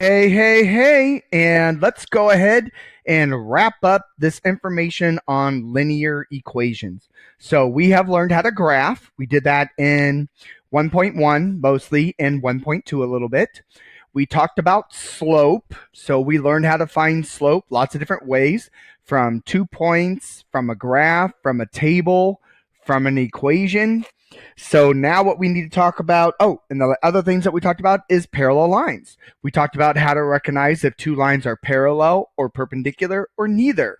Hey, and let's go ahead and wrap up this information on linear equations. So we have learned how to graph. We did that in 1.1 mostly, and 1.2 a little bit. We talked about slope. So we learned how to find slope lots of different ways, from 2 points, from a graph, from a table, from an equation. So now what we need to talk about, and the other things that we talked about is parallel lines. We talked about how to recognize if two lines are parallel or perpendicular or neither.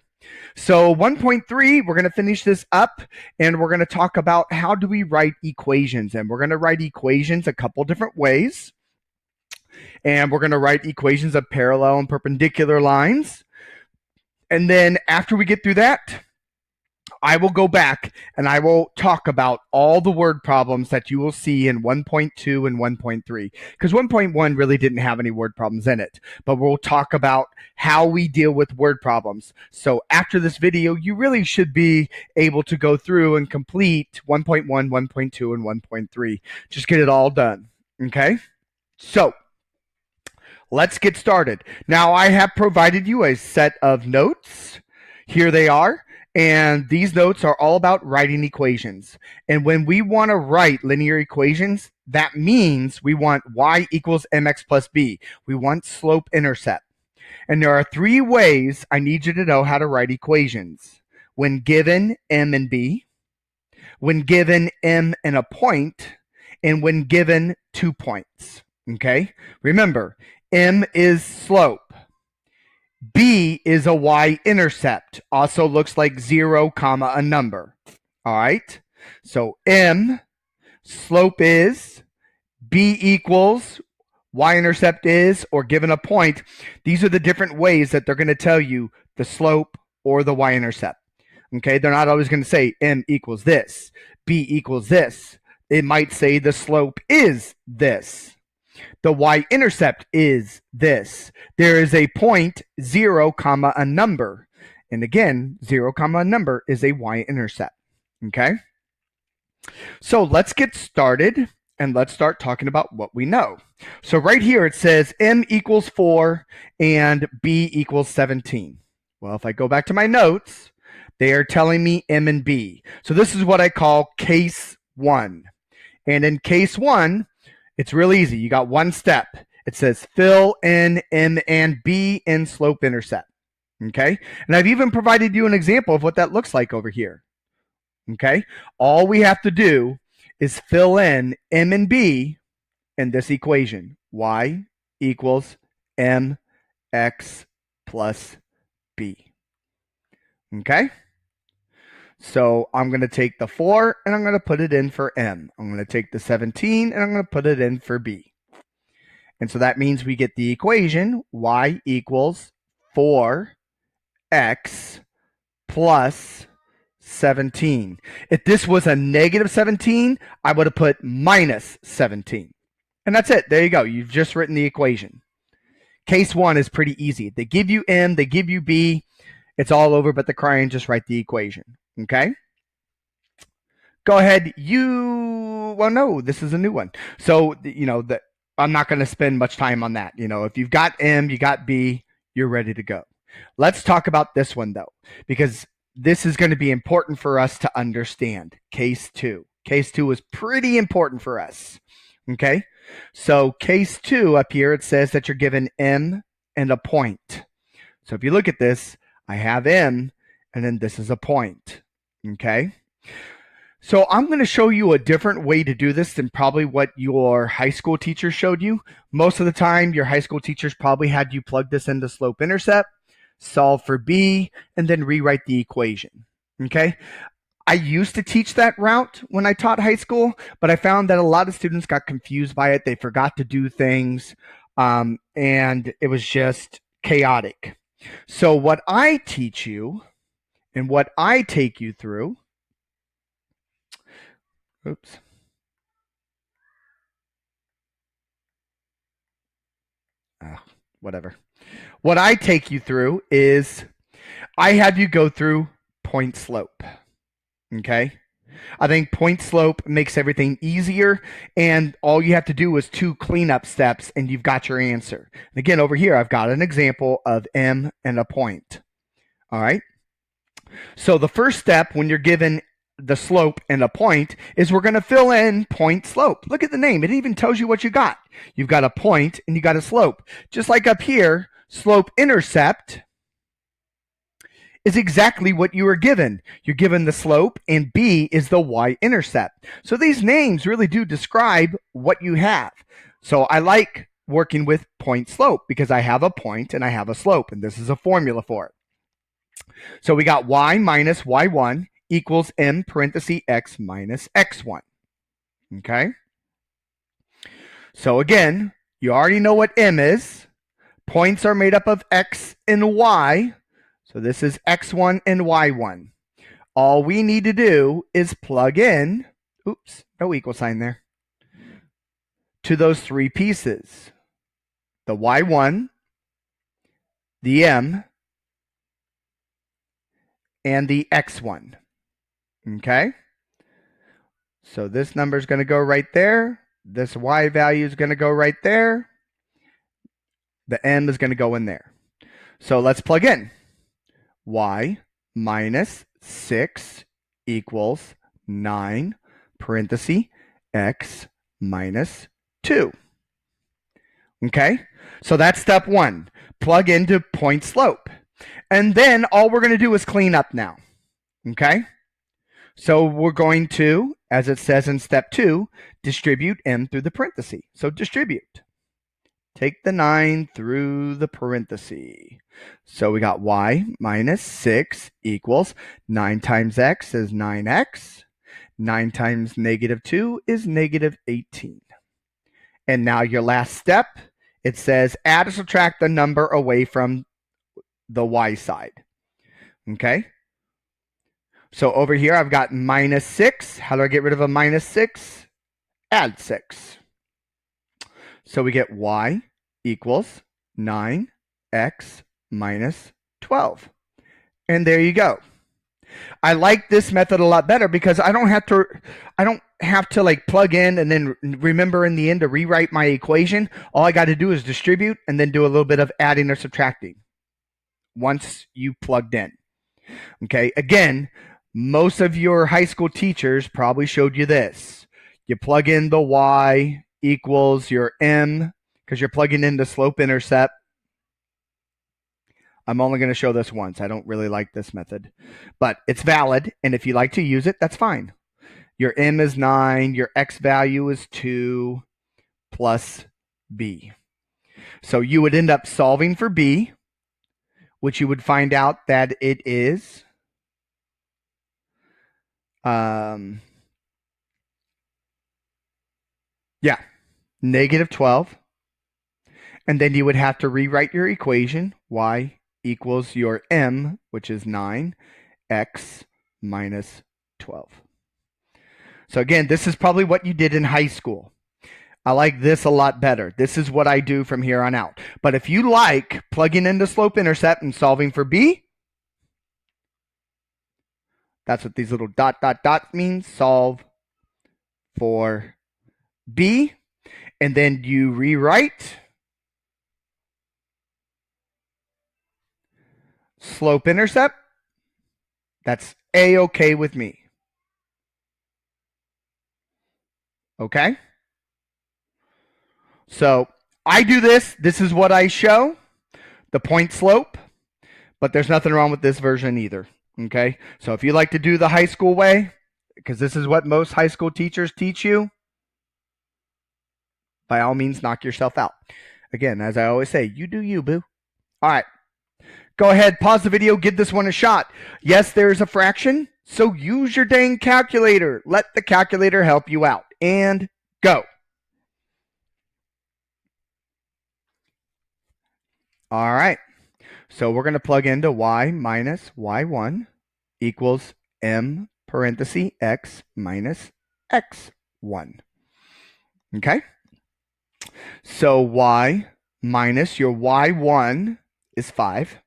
So 1.3, we're going to finish this up and we're going to talk about how do we write equations. And we're going to write equations a couple different ways. And we're going to write equations of parallel and perpendicular lines. And then after we get through that, I will go back and I will talk about all the word problems that you will see in 1.2 and 1.3, because 1.1 really didn't have any word problems in it, but we'll talk about how we deal with word problems. So after this video, you really should be able to go through and complete 1.1, 1.2, and 1.3. Just get it all done, okay? So let's get started. Now I have provided you a set of notes. Here they are. And these notes are all about writing equations. And when we want to write linear equations, that means we want y equals mx plus b. We want slope intercept. And there are three ways I need you to know how to write equations. When given m and b, when given m and a point, and when given 2 points. Okay? Remember, m is slope. B is a y-intercept. Also looks like 0, comma, a number. All right? So M, slope is, B equals, y-intercept is, or given a point. These are the different ways that they're going to tell you the slope or the y-intercept. Okay? They're not always going to say M equals this, B equals this. It might say the slope is this. The y-intercept is this. There is a point, 0, comma, a number. And again, 0, comma, a number is a y-intercept. Okay? So let's get started and let's start talking about what we know. So right here it says m equals 4 and b equals 17. Well, if I go back to my notes, they are telling me m and b. So this is what I call case 1. And in case 1, it's real easy. You got one step. It says fill in m and b in slope intercept. Okay? And I've even provided you an example of what that looks like over here. Okay? All we have to do is fill in m and b in this equation. Y equals mx plus b. Okay? So I'm going to take the 4 and I'm going to put it in for m. I'm going to take the 17 and I'm going to put it in for b. And so that means we get the equation y equals 4x plus 17. If this was a negative 17, I would have put minus 17. And that's it. There you go. You've just written the equation. Case 1 is pretty easy. They give you m, they give you b. It's all over but the crying. Just write the equation. Okay? Go ahead. Well, no, this is a new one. So, I'm not going to spend much time on that. If you've got M, you got B, you're ready to go. Let's talk about this one, though, because this is going to be important for us to understand. Case 2. Case 2 is pretty important for us. Okay? So case 2 up here, it says that you're given M and a point. So if you look at this, I have M, and then this is a point. Okay? So I'm going to show you a different way to do this than probably what your high school teacher showed you. Most of the time, your high school teachers probably had you plug this into slope intercept, solve for B, and then rewrite the equation. Okay? I used to teach that route when I taught high school, but I found that a lot of students got confused by it. They forgot to do things, and it was just chaotic. So what I teach you and what I take you through, whatever. What I take you through is I have you go through point slope. Okay? I think point slope makes everything easier, and all you have to do is 2 cleanup steps, and you've got your answer. And again, over here, I've got an example of m and a point. All right. So the first step when you're given the slope and a point is we're going to fill in point slope. Look at the name. It even tells you what you got. You've got a point and you got a slope. Just like up here, slope intercept is exactly what you were given. You're given the slope, and B is the y-intercept. So these names really do describe what you have. So I like working with point slope because I have a point and I have a slope, and this is a formula for it. So we got y minus y1 equals m parenthesis x minus x1. Okay? So again, you already know what m is. Points are made up of x and y. So this is x1 and y1. All we need to do is plug in, oops, no equal sign there, to those 3 pieces. The y1, the m, and the x1. Okay? So this number is going to go right there. This y value is going to go right there. The m is going to go in there. So let's plug in. Y minus 6 equals 9 parenthesis x minus 2. Okay? So that's step 1. Plug into point slope. And then all we're going to do is clean up now. Okay? So we're going to, as it says in step 2, distribute m through the parenthesis. So distribute. Take the 9 through the parenthesis. So we got y minus 6 equals 9 times x is 9x. 9 times negative 2 is negative 18. And now your last step, it says add or subtract the number away from the y side. Okay? So over here, I've got minus 6. How do I get rid of a minus 6? Add 6. So we get y equals 9x minus 12. And there you go. I like this method a lot better because I don't have to like plug in and then remember in the end to rewrite my equation. All I got to do is distribute and then do a little bit of adding or subtracting once you plugged in. Okay, again, most of your high school teachers probably showed you this. You plug in the y equals your m because you're plugging in the slope intercept. I'm only going to show this once. I don't really like this method, but it's valid. And if you like to use it, that's fine. Your m is 9. Your x value is 2 plus b. So you would end up solving for b, which you would find out that it is negative 12. And then you would have to rewrite your equation, y equals your m, which is 9, x minus 12. So again, this is probably what you did in high school. I like this a lot better. This is what I do from here on out. But if you like plugging into slope intercept and solving for b, that's what these little dot, dot, dot means. Solve for b. And then you rewrite slope intercept. That's A-okay with me. Okay? So I do this. This is what I show, the point slope. But there's nothing wrong with this version either. Okay? So if you like to do the high school way, because this is what most high school teachers teach you, by all means, knock yourself out. Again, as I always say, you do you, boo. All right. Go ahead, pause the video, give this one a shot. Yes, there's a fraction, so use your dang calculator. Let the calculator help you out. And go. All right. So we're going to plug into y minus y1 equals m parenthesis x minus x1. Okay? So y minus your y1 is 5.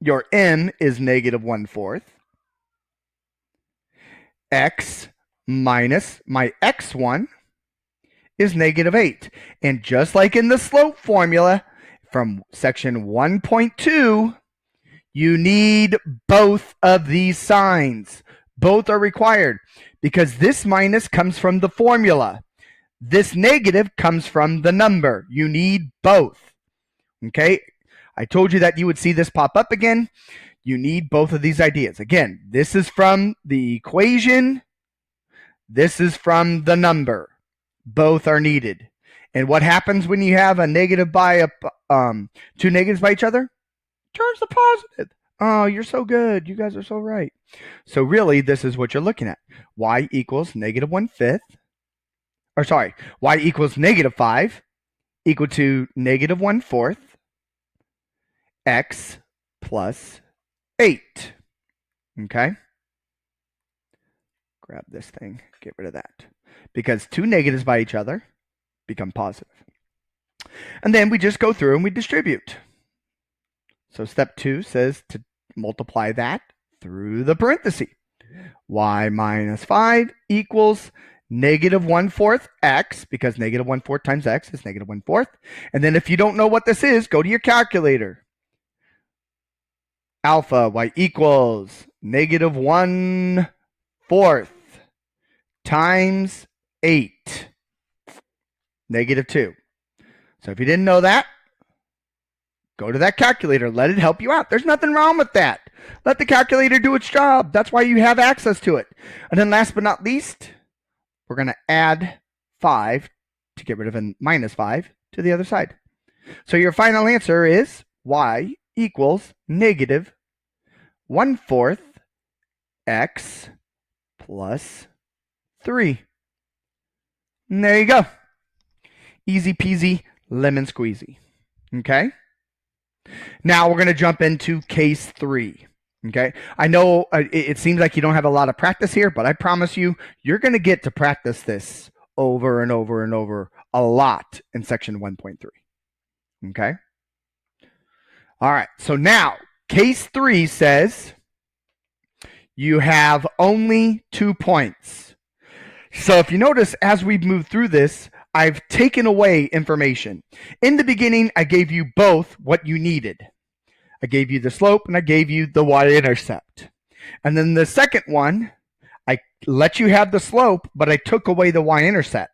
Your m is negative 1/4. x minus my x1 is -8. And just like in the slope formula from section 1.2, you need both of these signs. Both are required because this minus comes from the formula. This negative comes from the number. You need both. Okay? I told you that you would see this pop up again. You need both of these ideas. Again, this is from the equation. This is from the number. Both are needed. And what happens when you have a negative by two negatives by each other? Turns to positive. Oh, you're so good. You guys are so right. So really, this is what you're looking at. Y equals -1/5. Or sorry, y equals -5 equal to -1/4 x plus 8. Okay? Grab this thing. Get rid of that. Because two negatives by each other become positive. And then we just go through and we distribute. So step 2 says to multiply that through the parenthesis. Y minus 5 equals -1/4 x, because -1/4 times x is -1/4. And then if you don't know what this is, go to your calculator. Alpha y equals -1/4 times 8, -2. So if you didn't know that, go to that calculator. Let it help you out. There's nothing wrong with that. Let the calculator do its job. That's why you have access to it. And then last but not least, we're going to add 5 to get rid of a -5 to the other side. So your final answer is y equals -1/4 x plus 3. And there you go. Easy peasy, lemon squeezy. Okay? Now we're going to jump into case 3. Okay? I know it seems like you don't have a lot of practice here, but I promise you, you're going to get to practice this over and over and over a lot in section 1.3. Okay? All right. So now, case 3 says you have only 2 points. So if you notice, as we've moved through this, I've taken away information. In the beginning, I gave you both what you needed. I gave you the slope and I gave you the y-intercept. And then the second one, I let you have the slope, but I took away the y-intercept.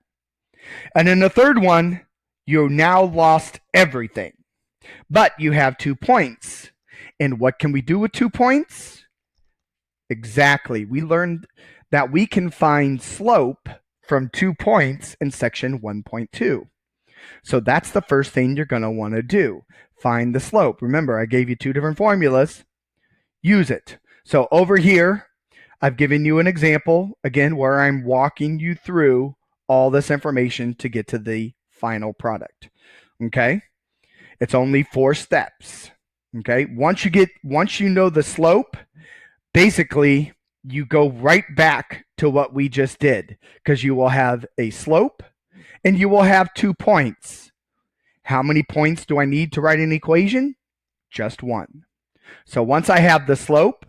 And in the third one, you now lost everything. But you have 2 points. And what can we do with 2 points? Exactly. We learned that we can find slope from 2 points in section 1.2. So that's the first thing you're going to want to do. Find the slope. Remember, I gave you 2 different formulas. Use it. So over here, I've given you an example, again, where I'm walking you through all this information to get to the final product. Okay? It's only 4 steps. Okay? Once you know the slope, basically, you go right back to what we just did, because you will have a slope and you will have 2 points. How many points do I need to write an equation? Just 1. So once I have the slope,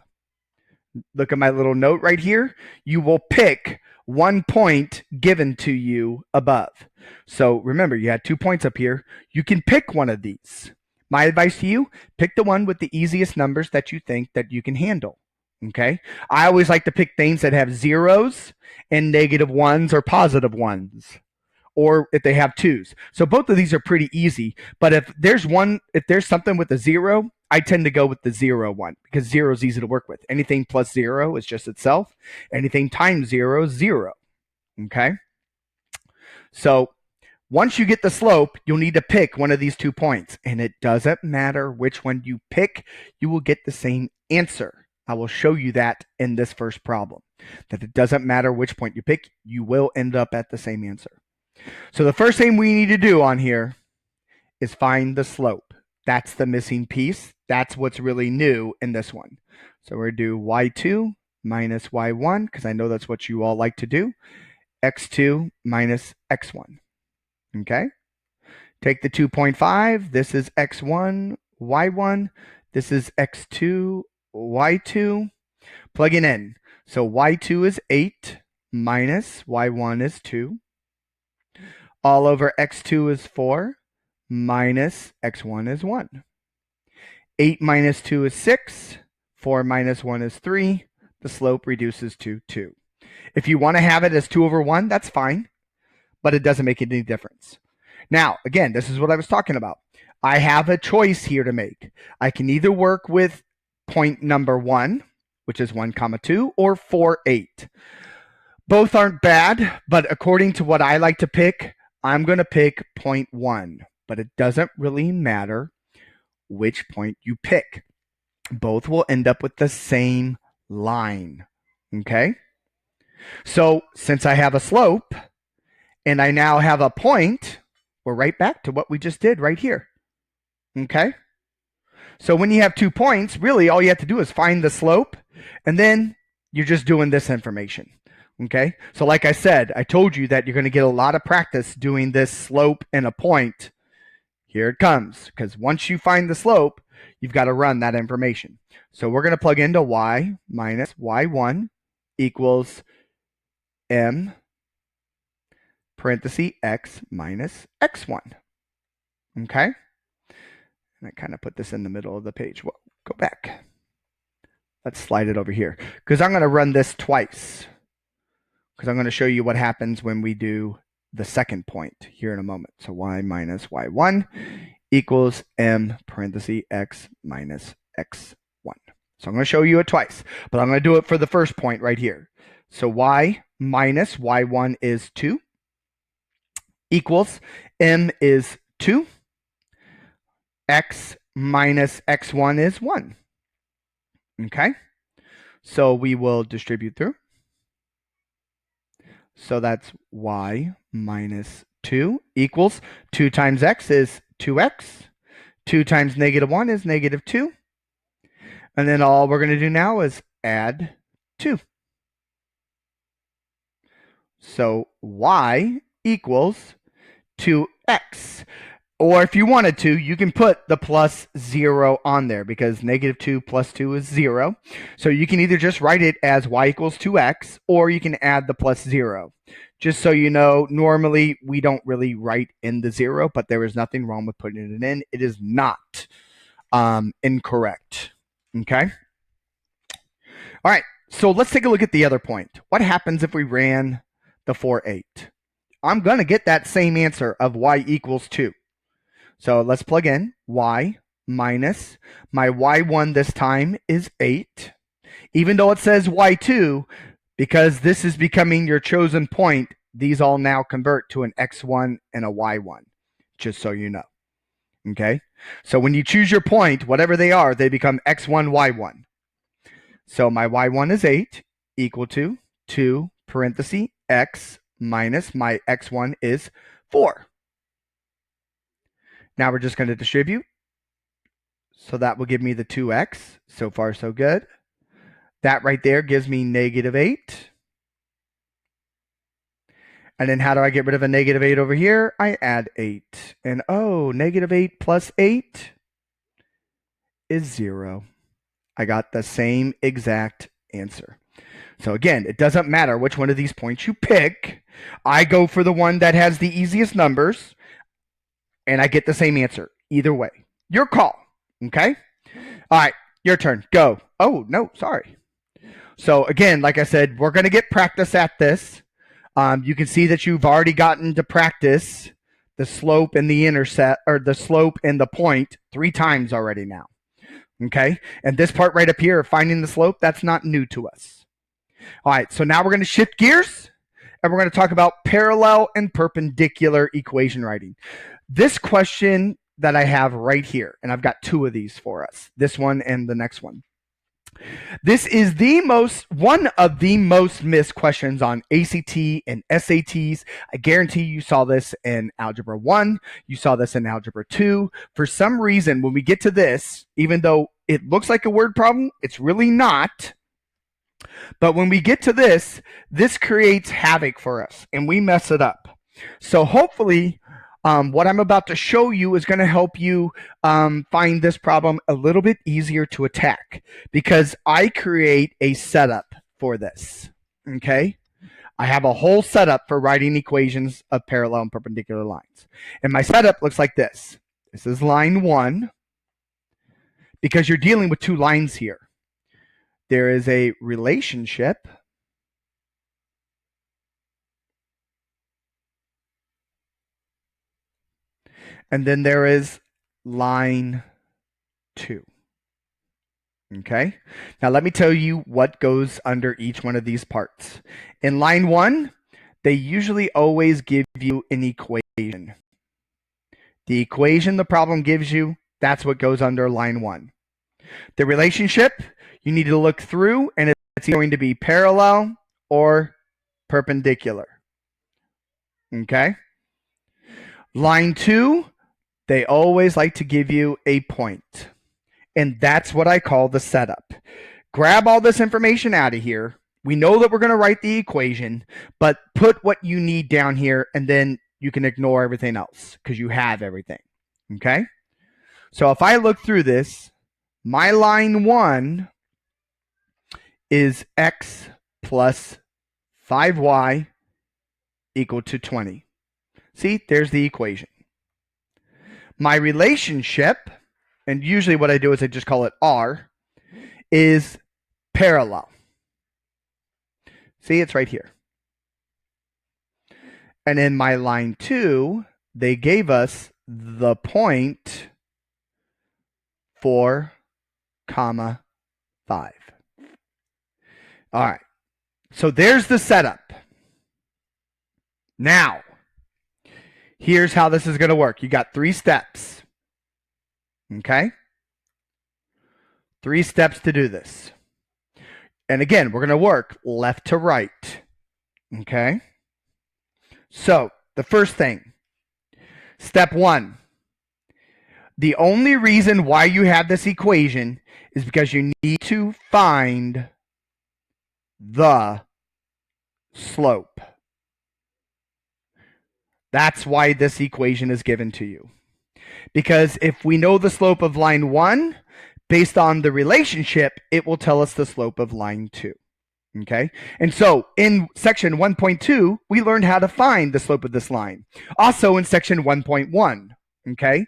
look at my little note right here, you will pick 1 point given to you above. So remember, you had 2 points up here. You can pick one of these. My advice to you, pick the one with the easiest numbers that you think that you can handle. Okay? I always like to pick things that have zeros and -1s or +1s, or if they have 2s. So both of these are pretty easy, but if there's something with a 0, I tend to go with the 0 one, because 0 is easy to work with. Anything plus 0 is just itself. Anything times 0 is 0. Okay? So once you get the slope, you'll need to pick one of these 2 points, and it doesn't matter which one you pick, you will get the same answer. I will show you that in this first problem, that it doesn't matter which point you pick, you will end up at the same answer. So the first thing we need to do on here is find the slope. That's the missing piece. That's what's really new in this one. So we're going to do y2 minus y1, because I know that's what you all like to do, x2 minus x1. Okay? Take the 2.5. This is x1, y1. This is x2, y2. Plug it in. So y2 is 8 minus y1 is 2. All over x2 is 4 minus x1 is 1. 8 minus 2 is 6. 4 minus 1 is 3. The slope reduces to 2. If you want to have it as 2 over 1, that's fine, but it doesn't make any difference. Now, again, this is what I was talking about. I have a choice here to make. I can either work with point number 1, which is 1, 2, or 4, 8. Both aren't bad, but according to what I like to pick, I'm going to pick point 1. But it doesn't really matter which point you pick. Both will end up with the same line. Okay? So since I have a slope and I now have a point, we're right back to what we just did right here. Okay? So when you have 2 points, really all you have to do is find the slope, and then you're just doing this information. Okay? So like I said, I told you that you're going to get a lot of practice doing this slope and a point. Here it comes, because once you find the slope, you've got to run that information. So we're going to plug into y minus y1 equals m parenthesis x minus x1. Okay? And I kind of put this in the middle of the page. Well, go back. Let's slide it over here, because I'm going to run this twice, because I'm going to show you what happens when we do the second point here in a moment. So y minus y1 equals m parenthesis x minus x1. So I'm going to show you it twice, but I'm going to do it for the first point right here. So y minus y1 is 2 equals m is 2. X minus x1 is 1. Okay? So we will distribute through. So that's y minus 2 equals 2 times x is 2x. 2 times negative 1 is negative 2. And then all we're going to do now is add 2. So y equals 2x. Or if you wanted to, you can put the plus 0 on there, because negative 2 plus 2 is 0. So you can either just write it as y equals 2x, or you can add the plus 0. Just so you know, normally we don't really write in the 0, but there is nothing wrong with putting it in. It is not incorrect. Okay? All right, so let's take a look at the other point. What happens if we ran the 4, 8? I'm going to get that same answer of y equals 2. So let's plug in y minus, my y1 this time is 8. Even though it says y2, because this is becoming your chosen point, these all now convert to an x1 and a y1, just so you know. Okay? So when you choose your point, whatever they are, they become x1, y1. So my y1 is 8 equal to 2 parenthesis x minus my x1 is 4. Now we're just going to distribute. So that will give me the 2x. So far, so good. That right there gives me negative 8. And then how do I get rid of a negative 8 over here? I add 8. And oh, negative 8 plus 8 is 0. I got the same exact answer. So again, it doesn't matter which one of these points you pick. I go for the one that has the easiest numbers, and I get the same answer either way. Your call, okay? All right, your turn. Go. Oh, no, sorry. So again, like I said, we're going to get practice at this. You can see that you've already gotten to practice the slope and the intercept, or the slope and the point 3 times already now. Okay? And this part right up here, finding the slope, that's not new to us. All right, so now we're going to shift gears, and we're going to talk about parallel and perpendicular equation writing. This question that I have right here, and I've got 2 of these for us, this one and the next one. This is one of the most missed questions on ACT and SATs. I guarantee you saw this in Algebra 1. You saw this in Algebra 2. For some reason, when we get to this, even though it looks like a word problem, it's really not. But when we get to this, this creates havoc for us, and we mess it up. So hopefully, what I'm about to show you is going to help you find this problem a little bit easier to attack, because I create a setup for this. Okay? I have a whole setup for writing equations of parallel and perpendicular lines. And my setup looks like this. This is line 1, because you're dealing with two lines here. There is a relationship, and then there is line 2. Okay? Now let me tell you what goes under each one of these parts. In line 1, they usually always give you an equation. The equation the problem gives you, that's what goes under line 1. The relationship, you need to look through, and it's going to be parallel or perpendicular. Okay? Line 2, they always like to give you a point. And that's what I call the setup. Grab all this information out of here. We know that we're going to write the equation, but put what you need down here, and then you can ignore everything else because you have everything. Okay? So if I look through this, my line 1 is x plus 5y equal to 20. See, there's the equation. My relationship, and usually what I do is I just call it R, is parallel. See, it's right here. And in my line 2, they gave us the point 4, 5. All right. So there's the setup. Now, here's how this is going to work. You got 3 steps. Okay? 3 steps to do this. And again, we're going to work left to right. Okay? So, the first thing, step 1. The only reason why you have this equation is because you need to find the slope. That's why this equation is given to you. Because if we know the slope of line 1, based on the relationship, it will tell us the slope of line 2. Okay? And so in section 1.2, we learned how to find the slope of this line. Also in section 1.1. Okay?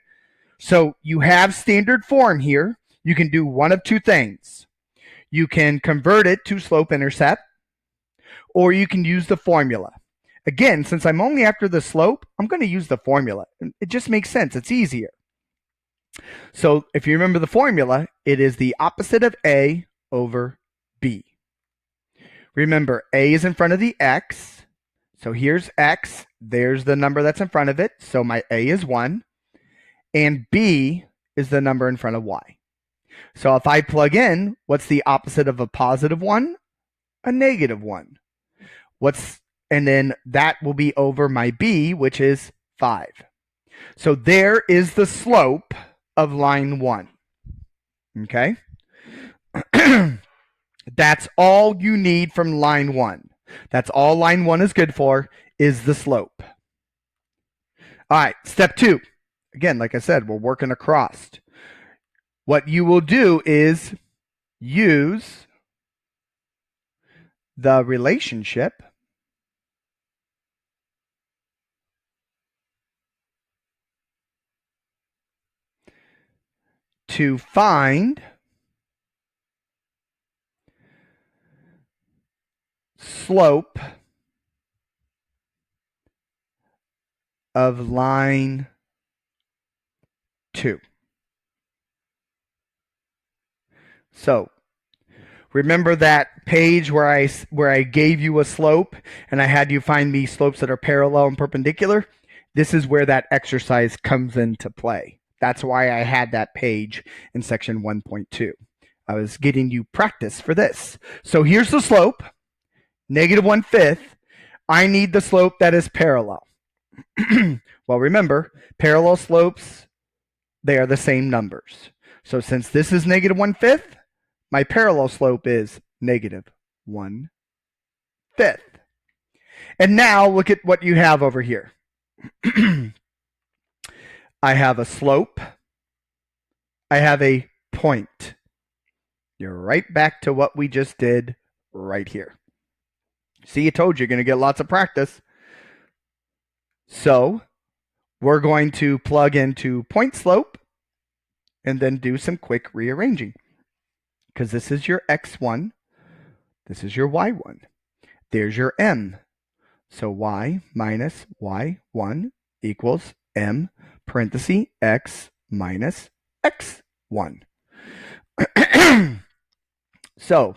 So you have standard form here. You can do one of two things. You can convert it to slope-intercept, or you can use the formula. Again, since I'm only after the slope, I'm going to use the formula. It just makes sense. It's easier. So if you remember the formula, it is the opposite of A over B. Remember, A is in front of the X. So here's X. There's the number that's in front of it. So my A is 1. And B is the number in front of Y. So if I plug in, what's the opposite of a positive 1? A negative 1. And then that will be over my B, which is 5. So there is the slope of line 1. Okay? That's all you need from line 1. That's all line 1 is good for, is the slope. All right, step 2. Again, like I said, we're working across. What you will do is use the relationship to find slope of line 2. So remember that page where I gave you a slope and I had you find me slopes that are parallel and perpendicular? This is where that exercise comes into play. That's why I had that page in section 1.2. I was getting you practice for this. So here's the slope, negative 1/5. I need the slope that is parallel. Well, remember, parallel slopes, they are the same numbers. So since this is negative 1/5, my parallel slope is negative 1/5. And now look at what you have over here. I have a slope. I have a point. You're right back to what we just did right here. See, I told you, you're going to get lots of practice. So we're going to plug into point slope and then do some quick rearranging. Because this is your x1, this is your y1. There's your m. So y minus y1 equals m parenthesis x minus x1. So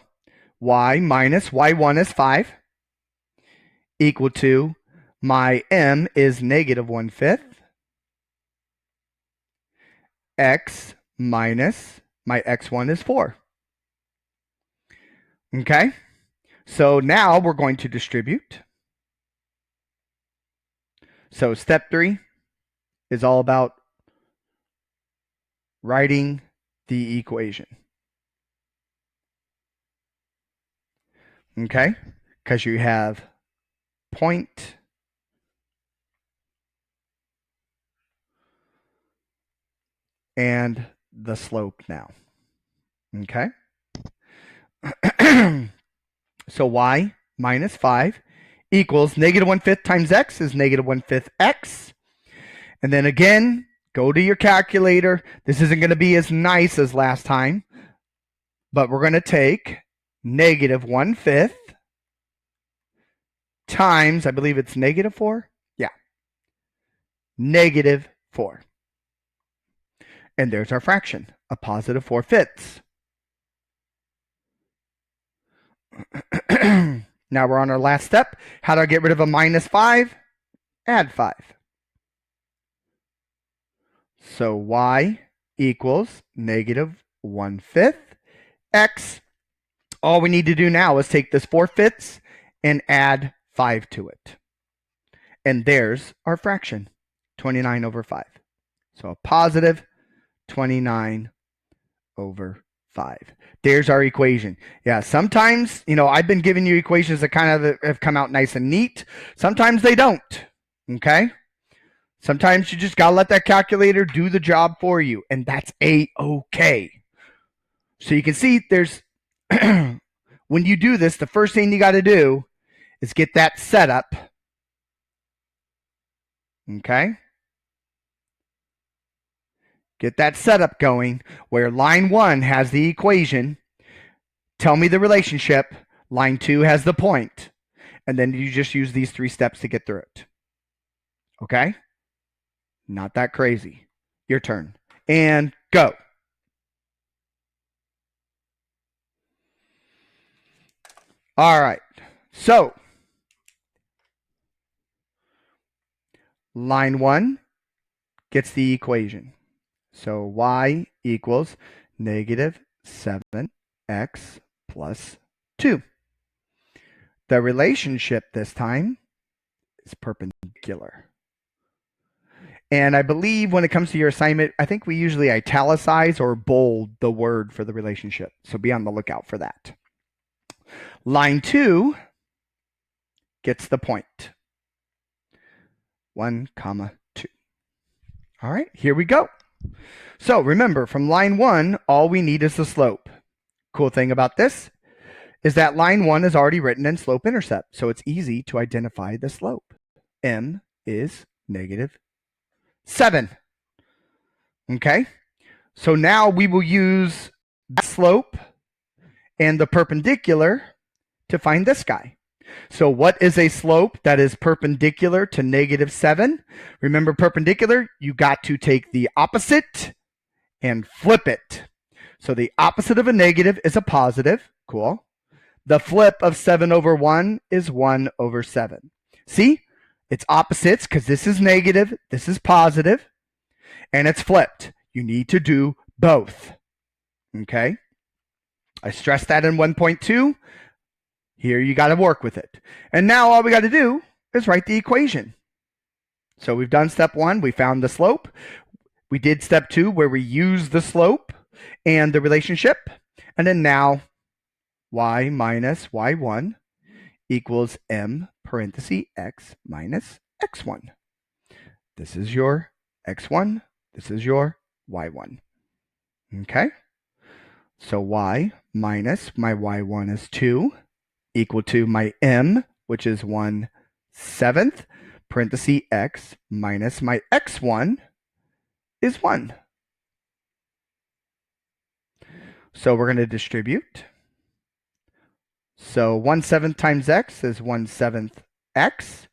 y minus y1 is 5 equal to my m is negative 1/5 x minus my x1 is 4. Okay, so now we're going to distribute. So step 3 is all about writing the equation. Okay, because you have point and the slope now. Okay, so y minus 5 equals negative 1/5 times x is negative 1/5 x. And then again, go to your calculator. This isn't going to be as nice as last time, but we're going to take negative 1/5 times, I believe it's negative 4. Yeah, negative 4. And there's our fraction, a positive 4/5. Now we're on our last step. How do I get rid of a minus 5? Add 5. So y equals negative 1/5 x. All we need to do now is take this 4/5 and add 5 to it. And there's our fraction, 29 over 5. So a positive 29 over 5. There's our equation. Yeah, sometimes, I've been giving you equations that kind of have come out nice and neat. Sometimes they don't, okay? Sometimes you just got to let that calculator do the job for you, and that's A-okay. So you can see there's, when you do this, the first thing you got to do is get that set up, okay? Get that setup going where line 1 has the equation. Tell me the relationship. Line 2 has the point. And then you just use these 3 steps to get through it. Okay? Not that crazy. Your turn. And go. All right. So, line 1 gets the equation. So y equals negative 7x plus 2. The relationship this time is perpendicular. And I believe when it comes to your assignment, I think we usually italicize or bold the word for the relationship. So be on the lookout for that. Line 2 gets the point. 1, 2. All right, here we go. So remember, from line 1, all we need is the slope. Cool thing about this is that line 1 is already written in slope-intercept, so it's easy to identify the slope. M is negative 7. Okay, so now we will use the slope and the perpendicular to find this guy. So what is a slope that is perpendicular to negative 7? Remember, perpendicular, you got to take the opposite and flip it. So the opposite of a negative is a positive. Cool. The flip of 7 over 1 is 1 over 7. See? It's opposites because this is negative, this is positive, and it's flipped. You need to do both. Okay? I stressed that in 1.2. Here you got to work with it. And now all we got to do is write the equation. So we've done step 1. We found the slope. We did step 2 where we use the slope and the relationship. And then now y minus y1 equals m parenthesis x minus x1. This is your x1. This is your y1. Okay? So y minus my y1 is 2 equal to my m, which is 1/7, parenthesis x, minus my x1 is 1. So we're going to distribute. So 1/7 times x is 1/7 x,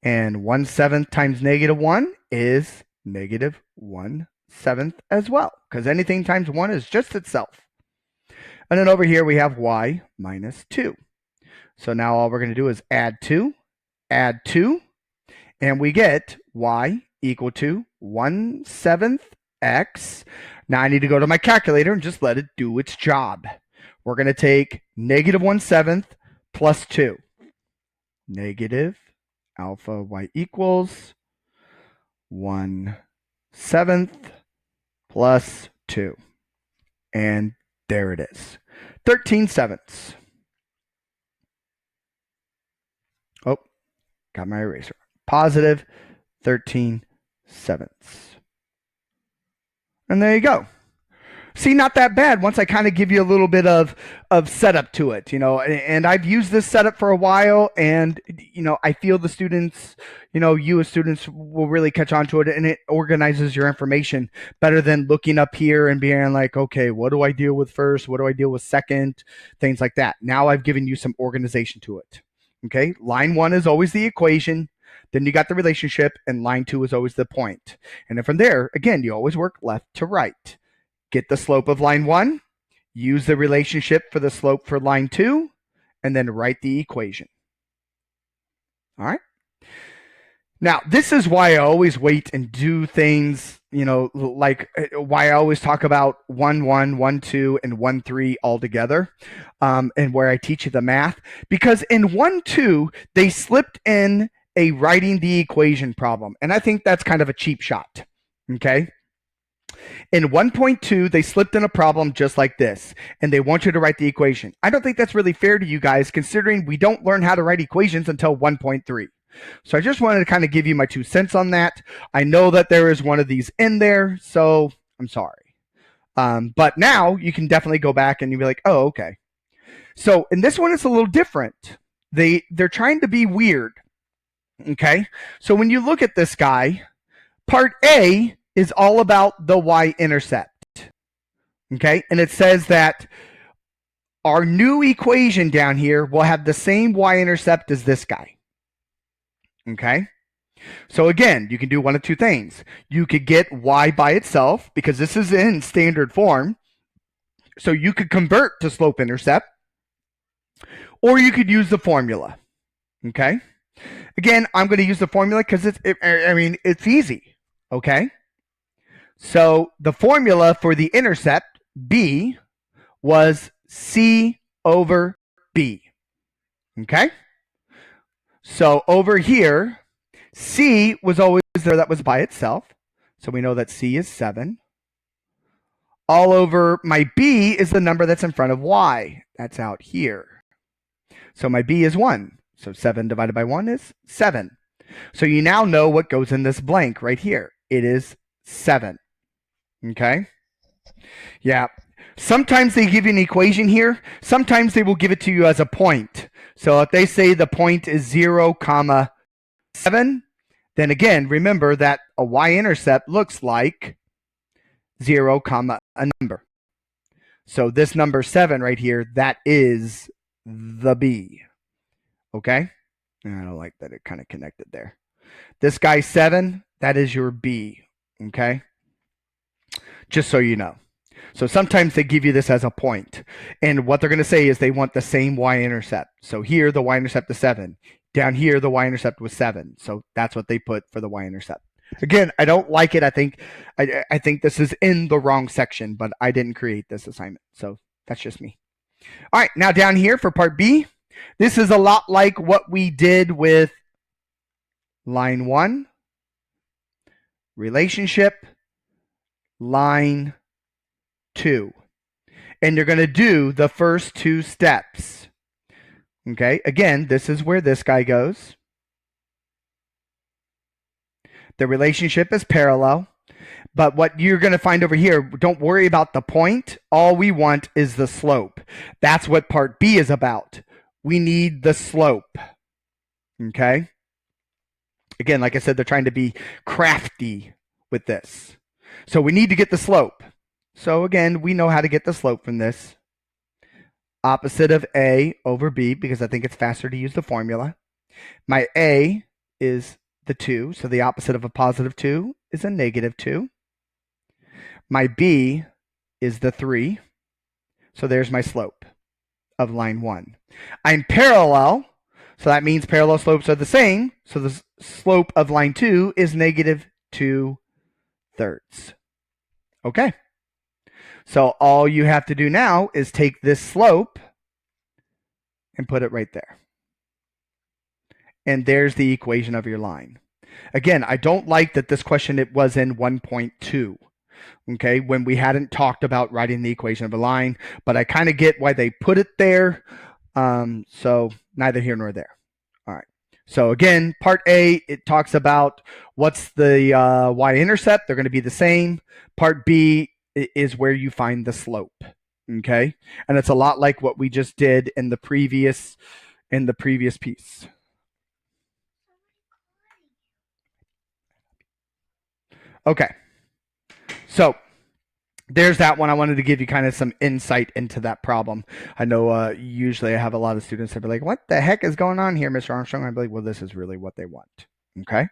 and 1/7 times -1 is -1/7 as well, because anything times 1 is just itself. And then over here we have y minus 2. So now all we're going to do is add 2, and we get y equal to 1/7 x. Now I need to go to my calculator and just let it do its job. We're going to take -1/7 plus 2. Negative alpha y equals 1/7 plus 2. And there it is. 13/7. Oh, got my eraser. Positive 13/7. And there you go. See, not that bad once I kind of give you a little bit of setup to it, and I've used this setup for a while, and, I feel the students, you as students will really catch on to it, and it organizes your information better than looking up here and being like, okay, what do I deal with first? What do I deal with second? Things like that. Now I've given you some organization to it. Okay, line 1 is always the equation. Then you got the relationship, and line 2 is always the point. And then from there, again, you always work left to right. Get the slope of line 1, use the relationship for the slope for line 2, and then write the equation. All right? Now, this is why I always wait and do things, like why I always talk about 1-1, 1-2, and 1-3 all together, and where I teach you the math. Because in 1-2, they slipped in a writing the equation problem, and I think that's kind of a cheap shot, okay? In 1.2, they slipped in a problem just like this, and they want you to write the equation. I don't think that's really fair to you guys, considering we don't learn how to write equations until 1.3. So I just wanted to kind of give you my 2 cents on that. I know that there is one of these in there, so I'm sorry. But now you can definitely go back and you'll be like, oh, okay. So in this one, it's a little different. They're trying to be weird, okay? So when you look at this guy, part A is all about the y-intercept, okay? And it says that our new equation down here will have the same y-intercept as this guy, okay? So again, you can do one of 2 things. You could get y by itself, because this is in standard form, so you could convert to slope-intercept, or you could use the formula, okay? Again, I'm going to use the formula because it's easy, okay? So the formula for the intercept, B, was C over B, okay? So over here, C was always there, that was by itself. So we know that C is 7. All over my B is the number that's in front of Y. That's out here. So my B is 1. So 7 divided by 1 is 7. So you now know what goes in this blank right here. It is 7. Okay? Yeah. Sometimes they give you an equation here. Sometimes they will give it to you as a point. So if they say the point is 0, 7, then again, remember that a y-intercept looks like 0, a number. So this number 7 right here, that is the B. Okay? I don't like that it kind of connected there. This guy 7, that is your B. Okay? Just so you know. So sometimes they give you this as a point. And what they're going to say is they want the same y-intercept. So here, the y-intercept is 7. Down here, the y-intercept was 7. So that's what they put for the y-intercept. Again, I don't like it. I think this is in the wrong section, but I didn't create this assignment. So that's just me. All right, now down here for part B, this is a lot like what we did with line 1, relationship, line 2. And you're going to do the first 2 steps. Okay, again, this is where this guy goes. The relationship is parallel. But what you're going to find over here, don't worry about the point. All we want is the slope. That's what part B is about. we need the slope. Okay? Again, like I said, they're trying to be crafty with this. So we need to get the slope. So again, we know how to get the slope from this. Opposite of A over B, because I think it's faster to use the formula. My A is the 2, so the opposite of a positive 2 is a negative 2. My B is the 3, so there's my slope of line 1. I'm parallel, so that means parallel slopes are the same, so the slope of line 2 is negative 2/3. Okay. So all you have to do now is take this slope and put it right there. And there's the equation of your line. Again, I don't like that this question, it was in 1.2, okay, when we hadn't talked about writing the equation of a line, but I kind of get why they put it there. So neither here nor there. All right. So again, part A, it talks about what's the y-intercept. They're going to be the same. Part B is where you find the slope. Okay. And it's a lot like what we just did in the previous piece. Okay. So there's that one. I wanted to give you kind of some insight into that problem. I know usually I have a lot of students that be like, what the heck is going on here, Mr. Armstrong? I'd be like, well, this is really what they want. Okay.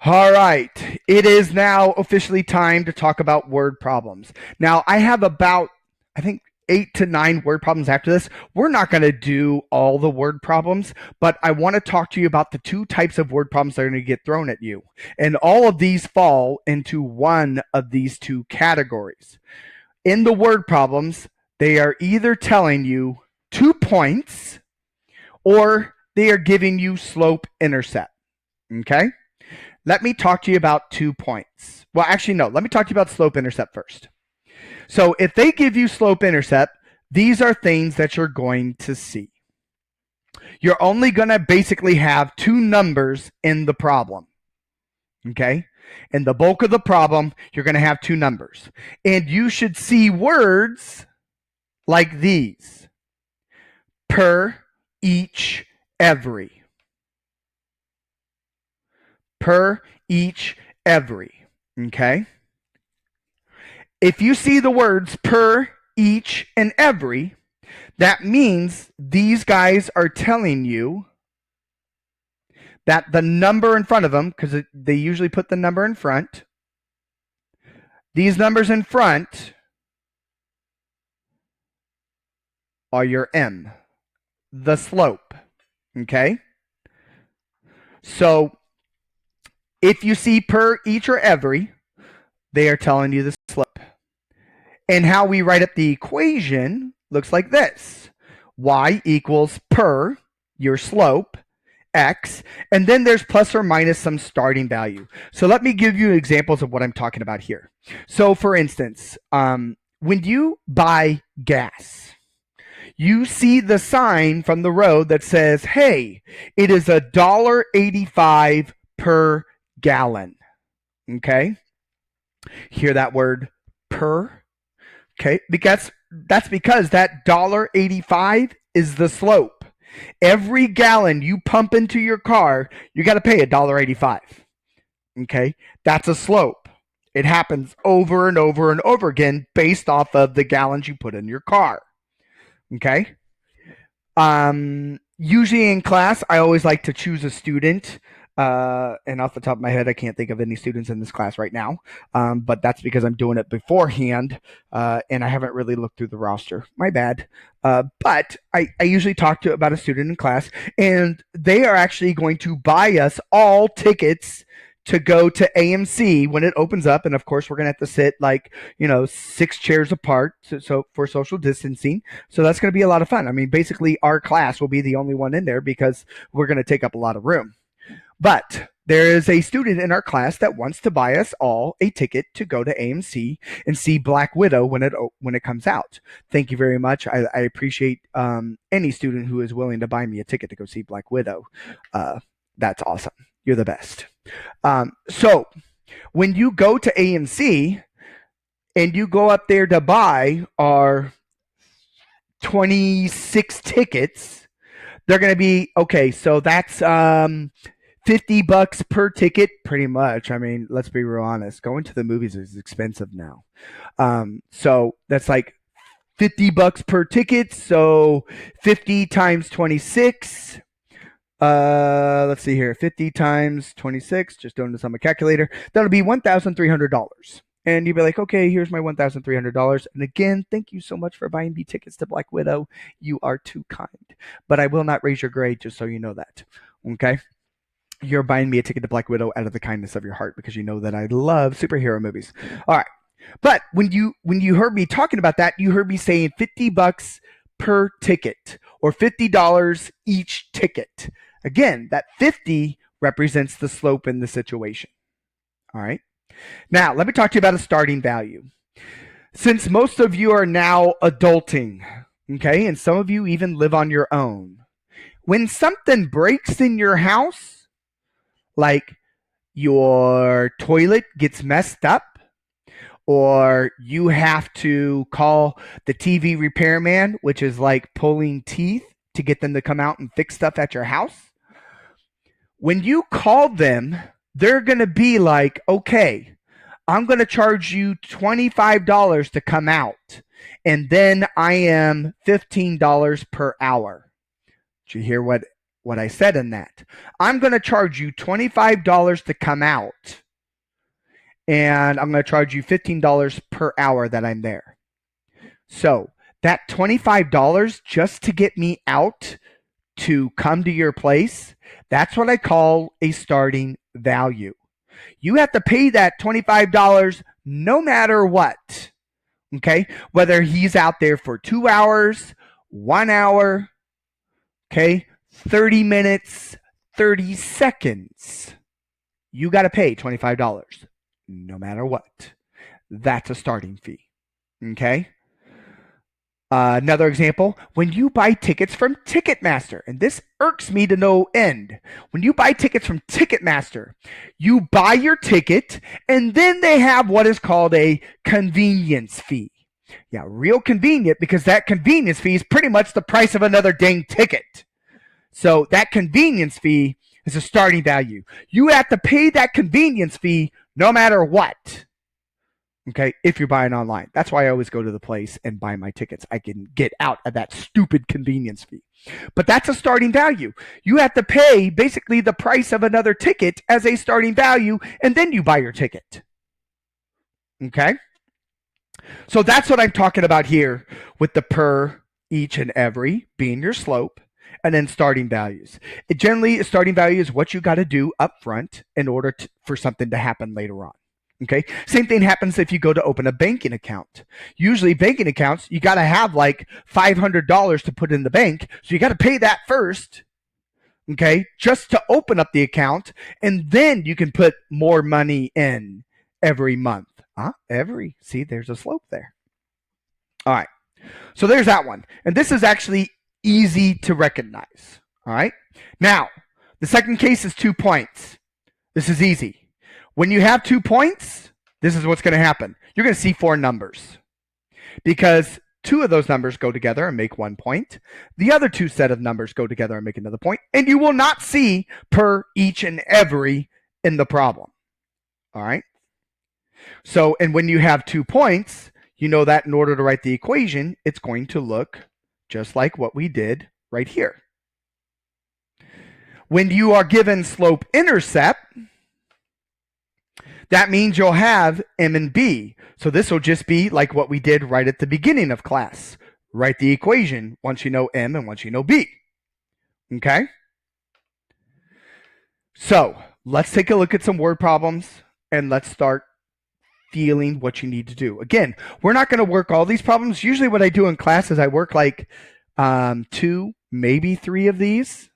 All right. It is now officially time to talk about word problems. Now, I have about, I think, 8 to 9 word problems after this. We're not going to do all the word problems, but I want to talk to you about the 2 types of word problems that are going to get thrown at you. And all of these fall into one of these 2 categories. In the word problems, they are either telling you 2 points or they are giving you slope intercept. Okay? Let me talk to you about 2 points. Well, actually, no. Let me talk to you about slope intercept first. So if they give you slope intercept, these are things that you're going to see. You're only going to basically have 2 numbers in the problem. Okay? In the bulk of the problem, you're going to have 2 numbers. And you should see words like these. Per, each, every. Per, each, every. Okay? If you see the words per, each, and every, that means these guys are telling you that the number in front of them, because they usually put the number in front, these numbers in front are your M, the slope. Okay? So if you see per, each, or every, they are telling you the slope. And how we write up the equation looks like this. Y equals per, your slope, x, and then there's plus or minus some starting value. So let me give you examples of what I'm talking about here. So for instance, when you buy gas, you see the sign from the road that says, hey, it is $1.85 per gallon. Okay? Hear that word per? Okay, because that's because that $1.85 is the slope. Every gallon you pump into your car, you got to pay $1.85. Okay, that's a slope. It happens over and over and over again based off of the gallons you put in your car. Okay. Usually in class, I always like to choose a student. And off the top of my head, I can't think of any students in this class right now. But that's because I'm doing it beforehand, and I haven't really looked through the roster. My bad. But I usually talk to about a student in class, and they are actually going to buy us all tickets to go to AMC when it opens up. And of course, we're going to have to sit 6 chairs apart so for social distancing. So that's going to be a lot of fun. I mean, basically, our class will be the only one in there because we're going to take up a lot of room. But there is a student in our class that wants to buy us all a ticket to go to AMC and see Black Widow when it comes out. Thank you very much. I appreciate any student who is willing to buy me a ticket to go see Black Widow. That's awesome. You're the best. So when you go to AMC and you go up there to buy our 26 tickets, they're going to be, okay, so that's $50 per ticket, pretty much. I mean, let's be real honest. Going to the movies is expensive now. So that's like $50 per ticket. So 50 times 26. Let's see here. 50 times 26. Just doing this on my calculator. That'll be $1,300. And you'll be like, okay, here's my $1,300. And again, thank you so much for buying me tickets to Black Widow. You are too kind. But I will not raise your grade, just so you know that. Okay? You're buying me a ticket to Black Widow out of the kindness of your heart because you know that I love superhero movies. All right. But when you heard me talking about that, you heard me saying $50 per ticket or $50 each ticket. Again, that 50 represents the slope in the situation. All right. Now, let me talk to you about a starting value. Since most of you are now adulting, okay, and some of you even live on your own, when something breaks in your house, like your toilet gets messed up, or you have to call the TV repairman, which is like pulling teeth to get them to come out and fix stuff at your house. When you call them, they're going to be like, okay, I'm going to charge you $25 to come out, and then I am $15 per hour. Did you hear what I said in that? I'm going to charge you $25 to come out, and I'm going to charge you $15 per hour that I'm there. So that $25 just to get me out to come to your place, that's what I call a starting value. You have to pay that $25 no matter what. Okay? Whether he's out there for 2 hours, 1 hour, okay, 30 minutes, 30 seconds. You got to pay $25 no matter what. That's a starting fee. Okay? Another example, when you buy tickets from Ticketmaster, and this irks me to no end. When you buy tickets from Ticketmaster, you buy your ticket, and then they have what is called a convenience fee. Yeah, real convenient, because that convenience fee is pretty much the price of another dang ticket. So that convenience fee is a starting value. You have to pay that convenience fee no matter what. Okay, if you're buying online. That's why I always go to the place and buy my tickets. I can get out of that stupid convenience fee. But that's a starting value. You have to pay basically the price of another ticket as a starting value, and then you buy your ticket. Okay? So that's what I'm talking about here with the per, each, and every being your slope, and then starting values. Generally, a starting value is what you got to do up front in order for something to happen later on. Okay. Same thing happens if you go to open a banking account. Usually banking accounts, you got to have like $500 to put in the bank. So you got to pay that first. Okay. Just to open up the account. And then you can put more money in every month. See, there's a slope there. All right. So there's that one. And this is actually easy to recognize. All right. Now, the second case is 2 points. This is easy. When you have 2 points, this is what's going to happen. You're going to see 4 numbers because 2 of those numbers go together and make 1 point. The other 2 set of numbers go together and make another point, and you will not see per, each, and every in the problem. All right? So, and when you have 2 points, you know that in order to write the equation, it's going to look just like what we did right here. When you are given slope-intercept, that means you'll have M and B. So this will just be like what we did right at the beginning of class. Write the equation once you know M and once you know B. Okay? So let's take a look at some word problems and let's start feeling what you need to do. Again, we're not going to work all these problems. Usually what I do in class is I work like 2, maybe 3 of these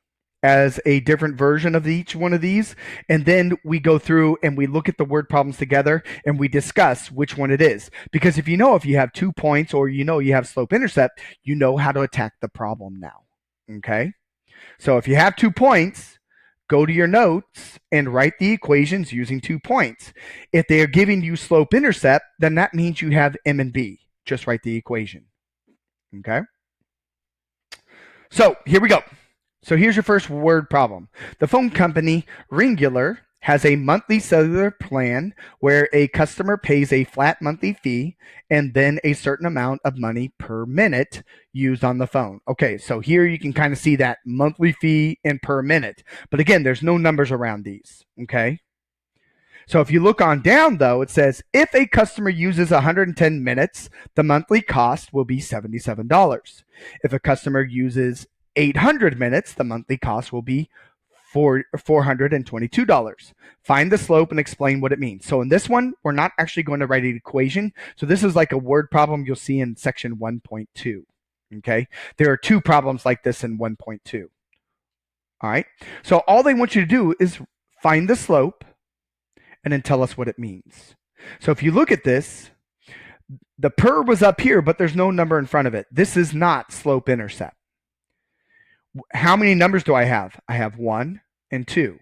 as a different version of each one of these. And then we go through and we look at the word problems together and we discuss which one it is. Because if you have 2 points or you have slope-intercept, you know how to attack the problem now. Okay? So if you have 2 points, go to your notes and write the equations using 2 points. If they are giving you slope-intercept, then that means you have M and B. Just write the equation. Okay? So here we go. So here's your first word problem. The phone company Ringular has a monthly cellular plan where a customer pays a flat monthly fee and then a certain amount of money per minute used on the phone. Okay, so here you can kind of see that monthly fee and per minute. But again, there's no numbers around these, okay? So if you look on down, though, it says if a customer uses 110 minutes, the monthly cost will be $77. If a customer uses 800 minutes, the monthly cost will be $422. Find the slope and explain what it means. So in this one, we're not actually going to write an equation. So this is like a word problem you'll see in section 1.2. Okay, there are two problems like this in 1.2. All right, so all they want you to do is find the slope and then tell us what it means. So if you look at this, the per was up here, but there's no number in front of it. This is not slope intercept. How many numbers do I have? I have 1 and 2.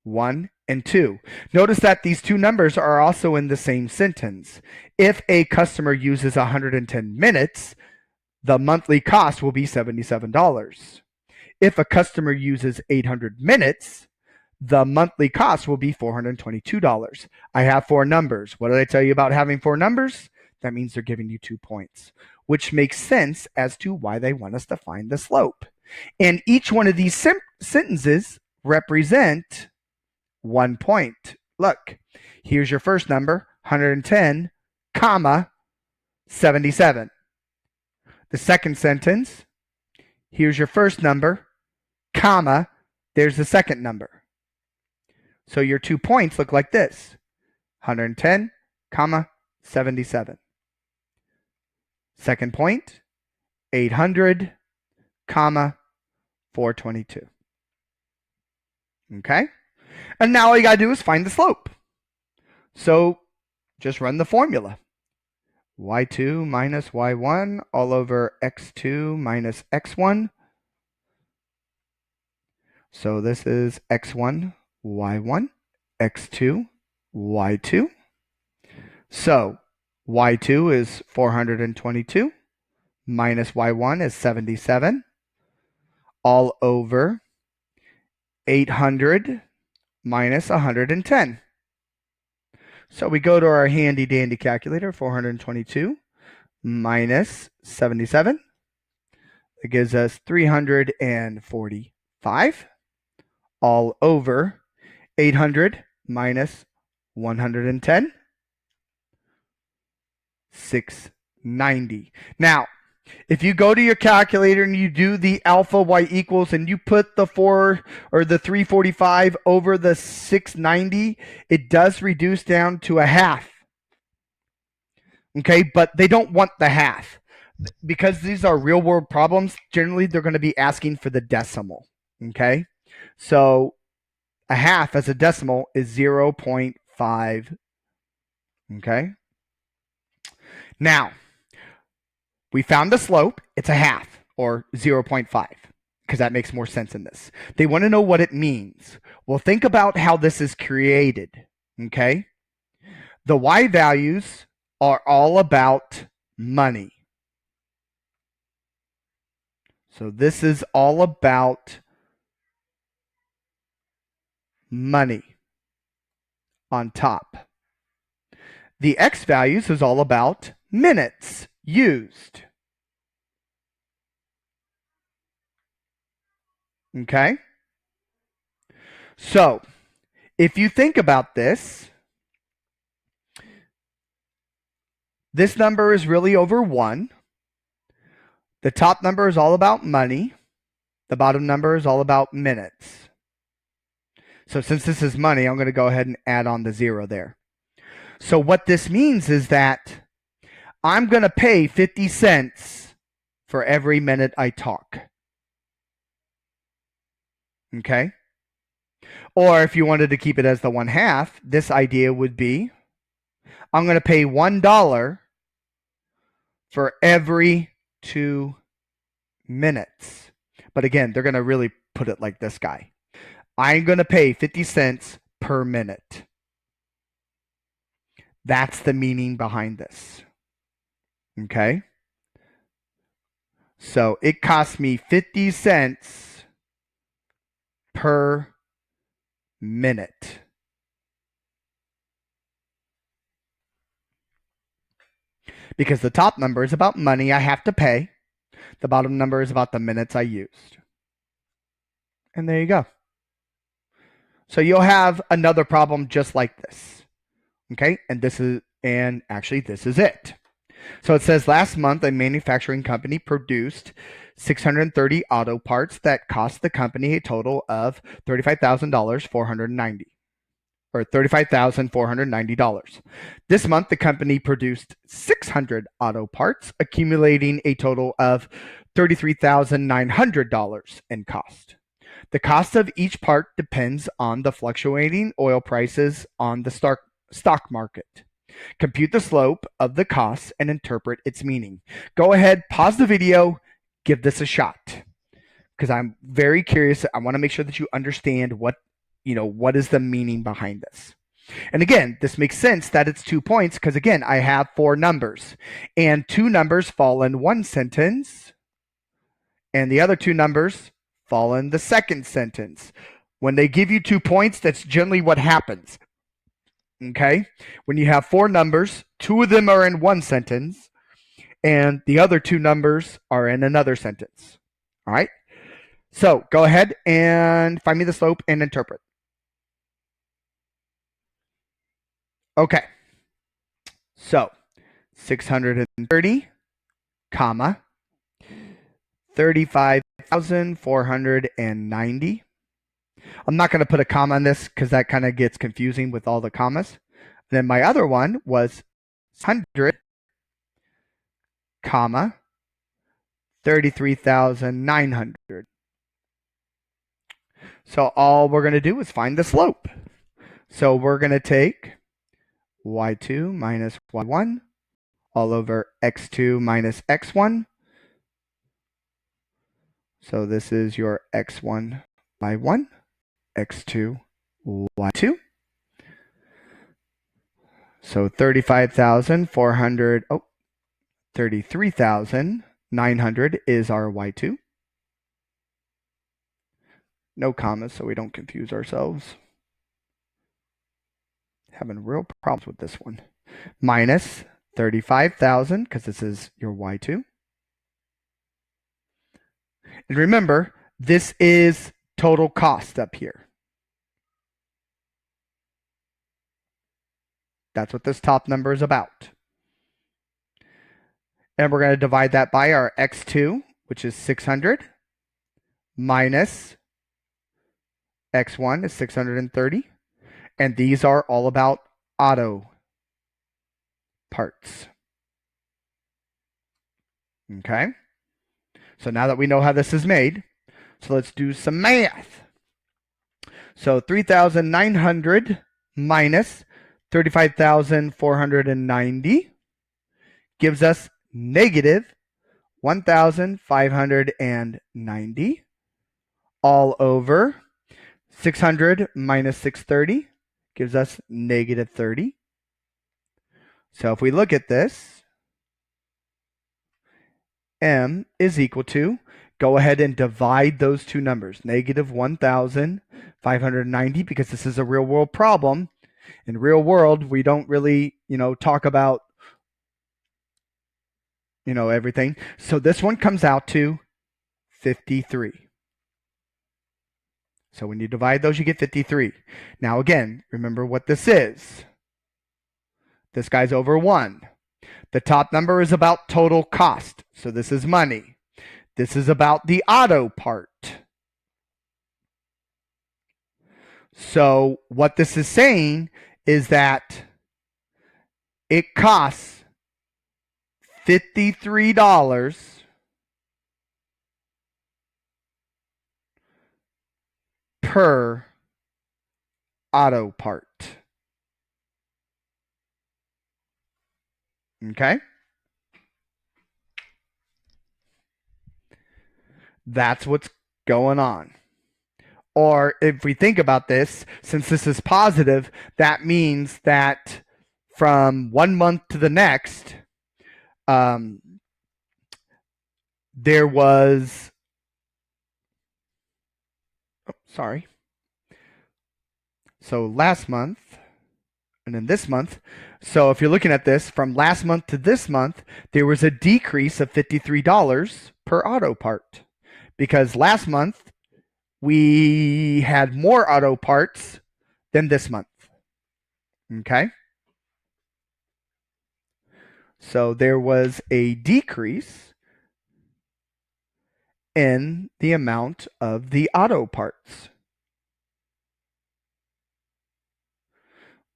1 and 2. Notice that these two numbers are also in the same sentence. If a customer uses 110 minutes, the monthly cost will be $77. If a customer uses 800 minutes, the monthly cost will be $422. I have four numbers. What did I tell you about having four numbers? That means they're giving you 2 points, which makes sense as to why they want us to find the slope. And each one of these sentences represent 1 point. Look, here's your first number, 110, comma, 77. The second sentence, here's your first number, comma, there's the second number. So your 2 points look like this, 110, comma, 77. Second point, 800, comma, 422. Okay? And now all you got to do is find the slope. So just run the formula. y2 minus y1 all over x2 minus x1. So this is x1, y1, x2, y2. So y2 is 422 minus y1 is 77 all over 800 minus 110. So we go to our handy dandy calculator, 422 minus 77. It gives us 345 all over 800 minus 110, 690. Now, if you go to your calculator and you do the alpha y equals and you put the 4 or the 345 over the 690, it does reduce down to a half. Okay, but they don't want the half. Because these are real world problems, generally they're going to be asking for the decimal. Okay, so a half as a decimal is 0.5. Okay, now we found the slope, it's a half or 0.5 because that makes more sense in this. They want to know what it means. Well, think about how this is created. Okay, the y values are all about money. So this is all about money on top. The x values is all about minutes used. Okay? So, if you think about this, this number is really over 1. The top number is all about money. The bottom number is all about minutes. So since this is money, I'm going to go ahead and add on the 0 there. So what this means is that I'm going to pay 50 cents for every minute I talk. Okay? Or if you wanted to keep it as the 1/2, this idea would be I'm going to pay $1 for every 2 minutes. But again, they're going to really put it like this guy. I'm going to pay 50 cents per minute. That's the meaning behind this. Okay? So it cost me 50 cents per minute. Because the top number is about money I have to pay. The bottom number is about the minutes I used. And there you go. So you'll have another problem just like this. Okay, and actually this is it. So it says last month a manufacturing company produced 630 auto parts that cost the company a total of $35,490 or $35,490. This month the company produced 600 auto parts, accumulating a total of $33,900 in cost. The cost of each part depends on the fluctuating oil prices on the stock market. Compute the slope of the costs and interpret its meaning. Go ahead, pause the video, give this a shot. Because I'm very curious. I want to make sure that you understand what is the meaning behind this. And again, this makes sense that it's 2 points because again, I have 4 numbers and 2 numbers fall in one sentence and the other 2 numbers fall in the second sentence. When they give you 2 points, that's generally what happens. Okay? When you have 4 numbers, 2 of them are in one sentence, and the other 2 numbers are in another sentence. All right? So go ahead and find me the slope and interpret. Okay. So 630, comma, 35,490. I'm not going to put a comma on this because that kind of gets confusing with all the commas. Then my other one was 100, comma, 33,900. So all we're going to do is find the slope. So we're going to take y2 minus y1 all over x2 minus x1. So this is your x1 y1, x2 y2. So 33,900 is our y2. No commas so we don't confuse ourselves. Having real problems with this one. Minus 35,000 because this is your y2. And remember, this is total cost up here. That's what this top number is about. And we're going to divide that by our x2, which is 600, minus x1 is 630. And these are all about auto parts. Okay? So now that we know how this is made, so let's do some math. So 3,900 minus 35,490 gives us negative 1,590 all over 600 minus 630 gives us negative 30. So if we look at this, M is equal to, go ahead and divide those 2 numbers, negative 1,590, because this is a real world problem. In real world, we don't really, talk about, everything. So this one comes out to 53. So when you divide those, you get 53. Now again, remember what this is. This guy's over 1. The top number is about total cost. So this is money. This is about the auto part. So what this is saying is that it costs $53 per auto part. Okay? That's what's going on. Or if we think about this, since this is positive, that means that from 1 month to the next, there was, sorry. So last month, and then this month. So if you're looking at this from last month to this month, there was a decrease of $53 per auto part because last month we had more auto parts than this month. Okay. So there was a decrease in the amount of the auto parts.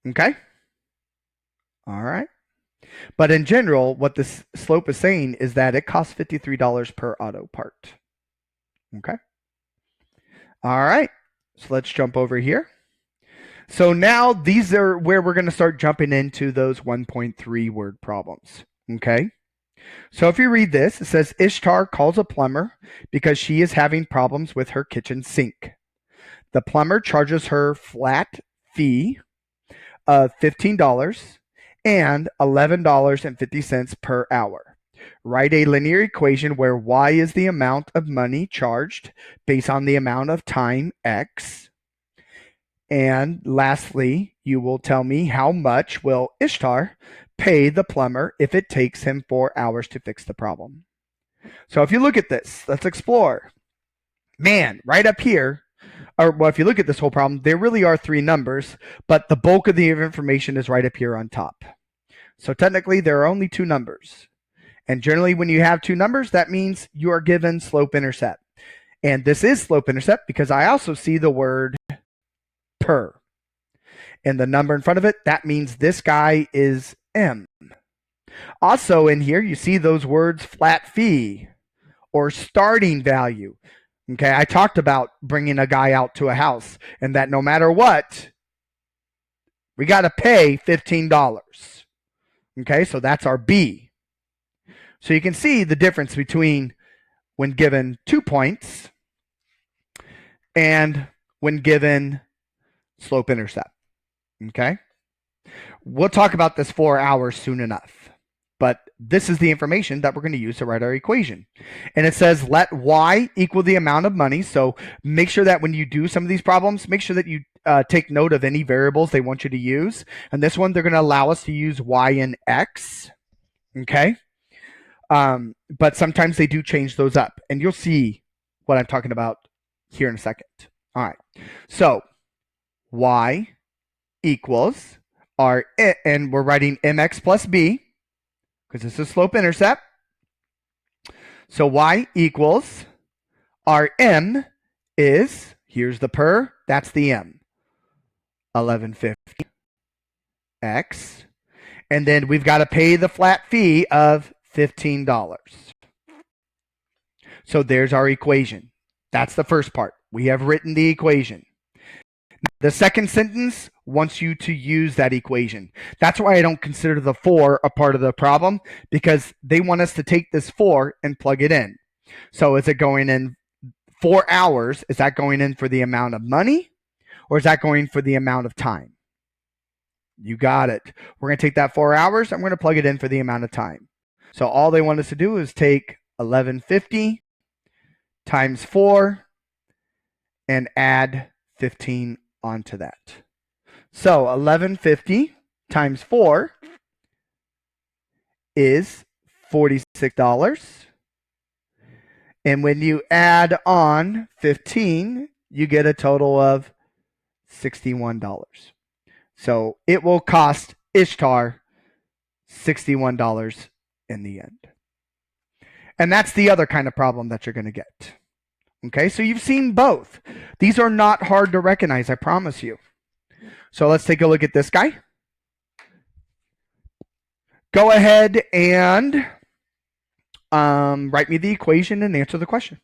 Okay. All right. But in general, what this slope is saying is that it costs $53 per auto part. Okay. All right. So let's jump over here. So now these are where we're going to start jumping into those 1.3 word problems. Okay. So if you read this, it says Ishtar calls a plumber because she is having problems with her kitchen sink. The plumber charges her flat fee of $15 and $11.50 per hour. Write a linear equation where y is the amount of money charged based on the amount of time x. And lastly, you will tell me how much will Ishtar pay the plumber if it takes him 4 hours to fix the problem. So if you look at this, let's explore. Man, right up here, or well, if you look at this whole problem, there really are 3 numbers, but the bulk of the information is right up here on top. So technically, there are only 2 numbers. And generally, when you have 2 numbers, that means you are given slope-intercept. And this is slope-intercept because I also see the word per. And the number in front of it, that means this guy is M. Also in here, you see those words flat fee or starting value. Okay, I talked about bringing a guy out to a house and that no matter what, we got to pay $15. Okay, so that's our B. So you can see the difference between when given 2 points and when given slope-intercept. Okay, we'll talk about this 4 hours soon enough. But this is the information that we're going to use to write our equation. And it says let y equal the amount of money. So make sure that when you do some of these problems, make sure that you take note of any variables they want you to use. And this one, they're going to allow us to use y and x. Okay. But sometimes they do change those up. And you'll see what I'm talking about here in a second. All right. So y equals our, and we're writing mx plus b, because this is slope-intercept. So y equals our m is, here's the per, that's the m, 1150 x. And then we've got to pay the flat fee of $15. So there's our equation. That's the first part. We have written the equation. The second sentence wants you to use that equation. That's why I don't consider the 4 a part of the problem, because they want us to take this 4 and plug it in. So is it going in 4 hours? Is that going in for the amount of money, or is that going for the amount of time? You got it. We're going to take that 4 hours. I'm going to plug it in for the amount of time. So all they want us to do is take 1150 times 4 and add 15 onto that. So 1150 times 4 is $46. And when you add on 15, you get a total of $61. So it will cost Ishtar $61 in the end. And that's the other kind of problem that you're going to get. Okay, so you've seen both. These are not hard to recognize, I promise you. So let's take a look at this guy. Go ahead and write me the equation and answer the question.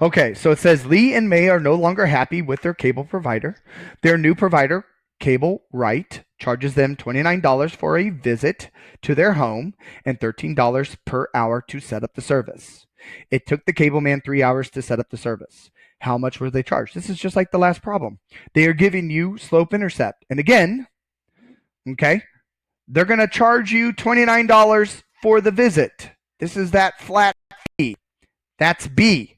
Okay, so it says Lee and May are no longer happy with their cable provider. Their new provider, Cable Right, charges them $29 for a visit to their home and $13 per hour to set up the service. It took the cable man 3 hours to set up the service. How much were they charged? This is just like the last problem. They are giving you slope intercept. And again, okay, they're going to charge you $29 for the visit. This is that flat fee. That's B.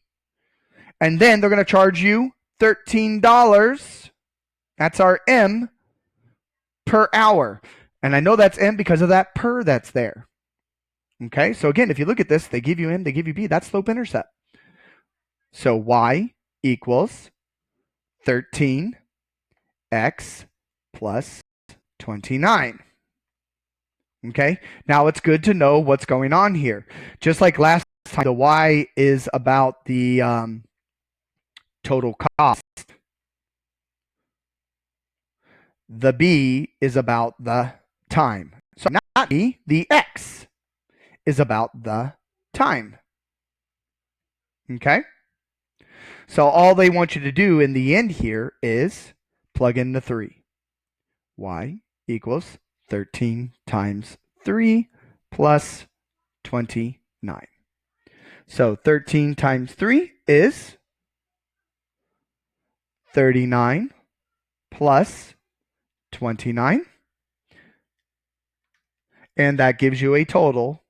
And then they're going to charge you $13. That's our M per hour. And I know that's M because of that per that's there. Okay, so again, if you look at this, they give you M, they give you B. That's slope-intercept. So Y equals 13x plus 29. Okay, now it's good to know what's going on here. Just like last time, the Y is about the total cost. The B is about the time. So not B, the X is about the time. Okay? So all they want you to do in the end here is plug in the 3. Y equals 13 times 3 plus 29. So 13 times 3 is 39 plus 29. And that gives you a total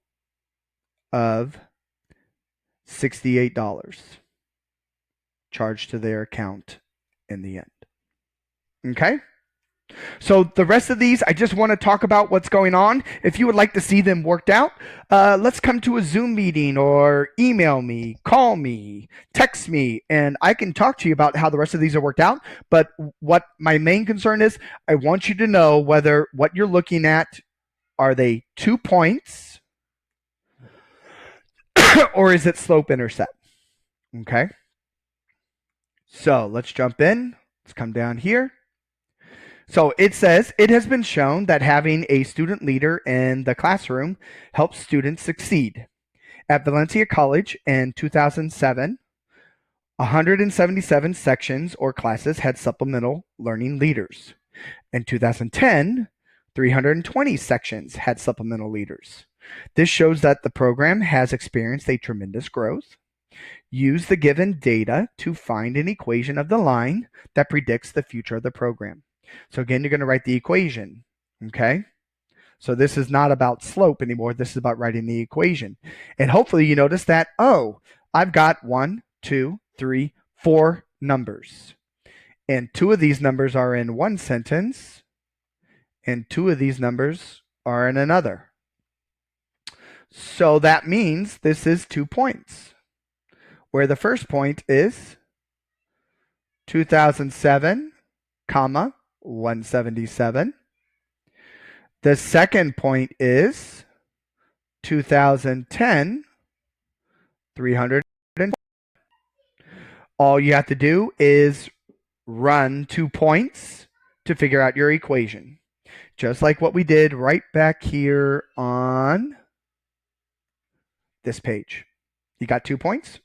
of $68 charged to their account in the end. Okay? So the rest of these, I just want to talk about what's going on. If you would like to see them worked out, let's come to a Zoom meeting or email me, call me, text me, and I can talk to you about how the rest of these are worked out. But what my main concern is, I want you to know whether what you're looking at, are they 2 points or is it slope-intercept? Okay. So let's jump in. Let's come down here. So it says, it has been shown that having a student leader in the classroom helps students succeed. At Valencia College in 2007, 177 sections or classes had supplemental learning leaders. In 2010, 320 sections had supplemental leaders. This shows that the program has experienced a tremendous growth. Use the given data to find an equation of the line that predicts the future of the program. So again, you're going to write the equation, okay? So this is not about slope anymore. This is about writing the equation. And hopefully you notice that, oh, I've got 1, 2, 3, 4 numbers. And 2 of these numbers are in one sentence, and 2 of these numbers are in another. So that means this is 2 points, where the first point is 2007, comma, 177. The second point is 2010, 300. All you have to do is run 2 points to figure out your equation. Just like what we did right back here on this page. You got 2 points,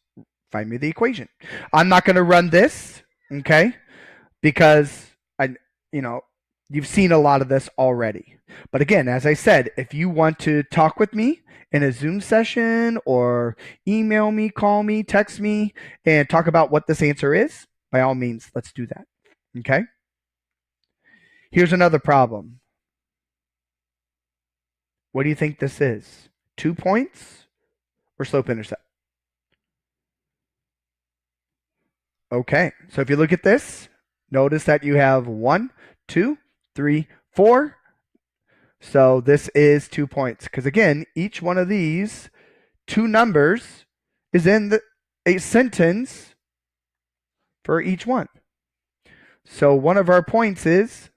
find me the equation. I'm not going to run this, okay? Because you've seen a lot of this already. But again, as I said, if you want to talk with me in a Zoom session or email me, call me, text me, and talk about what this answer is, by all means, let's do that. Okay? Here's another problem. What do you think this is? 2 points or slope-intercept? Okay, so if you look at this, notice that you have 1, 2, 3, 4. So this is 2 points. Because again, each one of these 2 numbers is in a sentence for each one. So one of our points is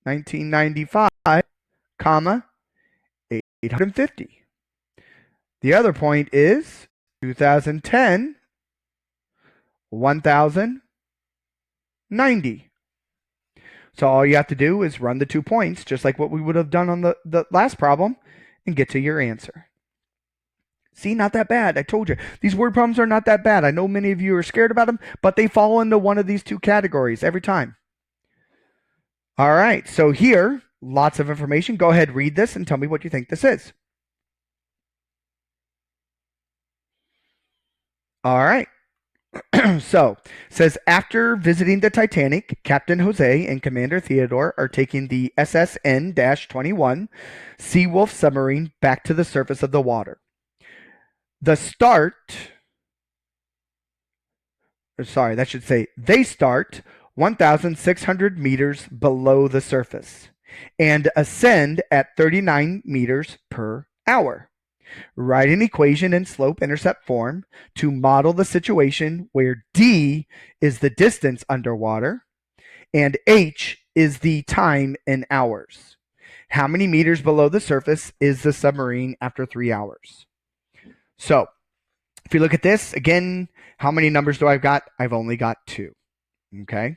1995, comma, 850. The other point is 2010, 1090. So all you have to do is run the 2 points, just like what we would have done on the last problem, and get to your answer. See, not that bad. I told you. These word problems are not that bad. I know many of you are scared about them, but they fall into one of these 2 categories every time. All right, so here, lots of information. Go ahead, read this, and tell me what you think this is. All right. So, says after visiting the Titanic, Captain Jose and Commander Theodore are taking the SSN-21 Seawolf submarine back to the surface of the water. The start, sorry, that should say they start 1,600 meters below the surface and ascend at 39 meters per hour. Write an equation in slope-intercept form to model the situation where d is the distance underwater and h is the time in hours. How many meters below the surface is the submarine after 3 hours? So, if you look at this, again, how many numbers do I've got? I've only got 2. Okay?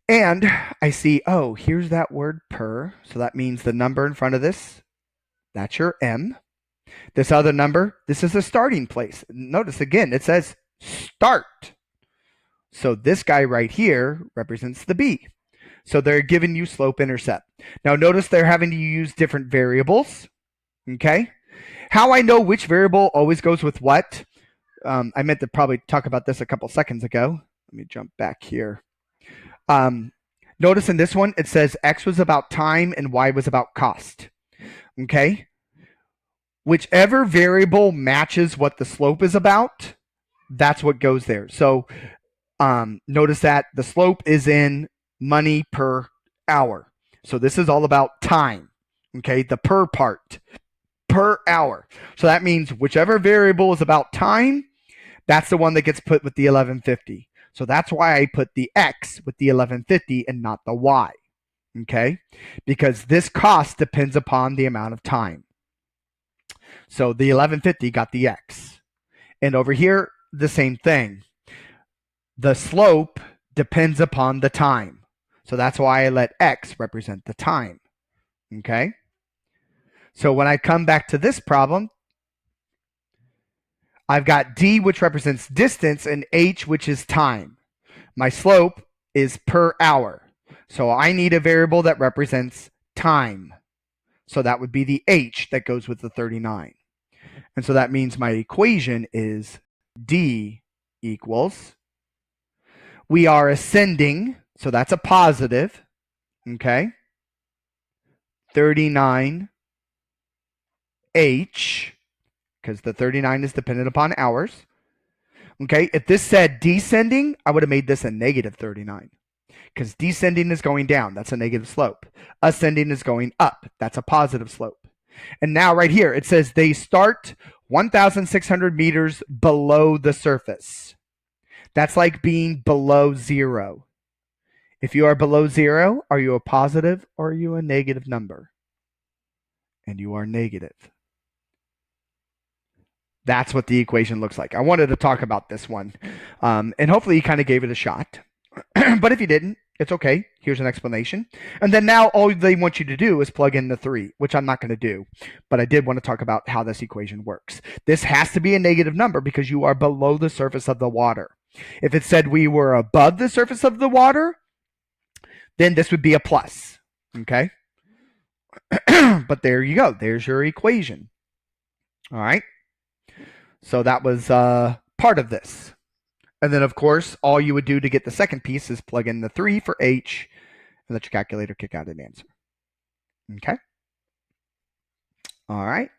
And I see, oh, here's that word per. So that means the number in front of this, that's your m. This other number, this is a starting place. Notice again, it says start. So this guy right here represents the B. So they're giving you slope intercept. Now notice they're having to use different variables. Okay. How I know which variable always goes with what, I meant to probably talk about this a couple seconds ago. Let me jump back here. Notice in this one, it says X was about time and Y was about cost. Okay. Whichever variable matches what the slope is about, that's what goes there. So notice that the slope is in money per hour. So this is all about time. Okay, the per part, per hour. So that means whichever variable is about time, that's the one that gets put with the 1150. So that's why I put the X with the 1150 and not the Y. Okay, because this cost depends upon the amount of time. So the 1150 got the X. And over here, the same thing. The slope depends upon the time. So that's why I let X represent the time. Okay? So when I come back to this problem, I've got D, which represents distance, and H, which is time. My slope is per hour. So I need a variable that represents time. So that would be the H that goes with the 39. And so that means my equation is D equals, we are ascending, so that's a positive, okay? 39H, because the 39 is dependent upon hours. Okay, if this said descending, I would have made this a negative 39. Because descending is going down, that's a negative slope. Ascending is going up, that's a positive slope. And now right here, it says they start 1,600 meters below the surface. That's like being below 0. If you are below 0, are you a positive or are you a negative number? And you are negative. That's what the equation looks like. I wanted to talk about this one. And hopefully you kind of gave it a shot. But if you didn't, it's okay. Here's an explanation. And then now all they want you to do is plug in the 3, which I'm not going to do. But I did want to talk about how this equation works. This has to be a negative number because you are below the surface of the water. If it said we were above the surface of the water, then this would be a plus. Okay? But there you go. There's your equation. All right? So that was part of this. And then, of course, all you would do to get the second piece is plug in the 3 for H and let your calculator kick out an answer. Okay? All right.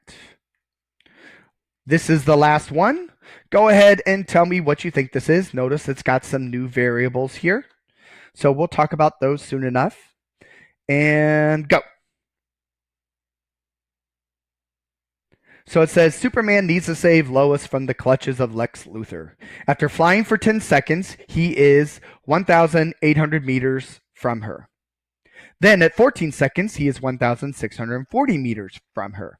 This is the last one. Go ahead and tell me what you think this is. Notice it's got some new variables here. So we'll talk about those soon enough. And go. So it says Superman needs to save Lois from the clutches of Lex Luthor. After flying for 10 seconds, he is 1,800 meters from her. Then at 14 seconds, he is 1,640 meters from her.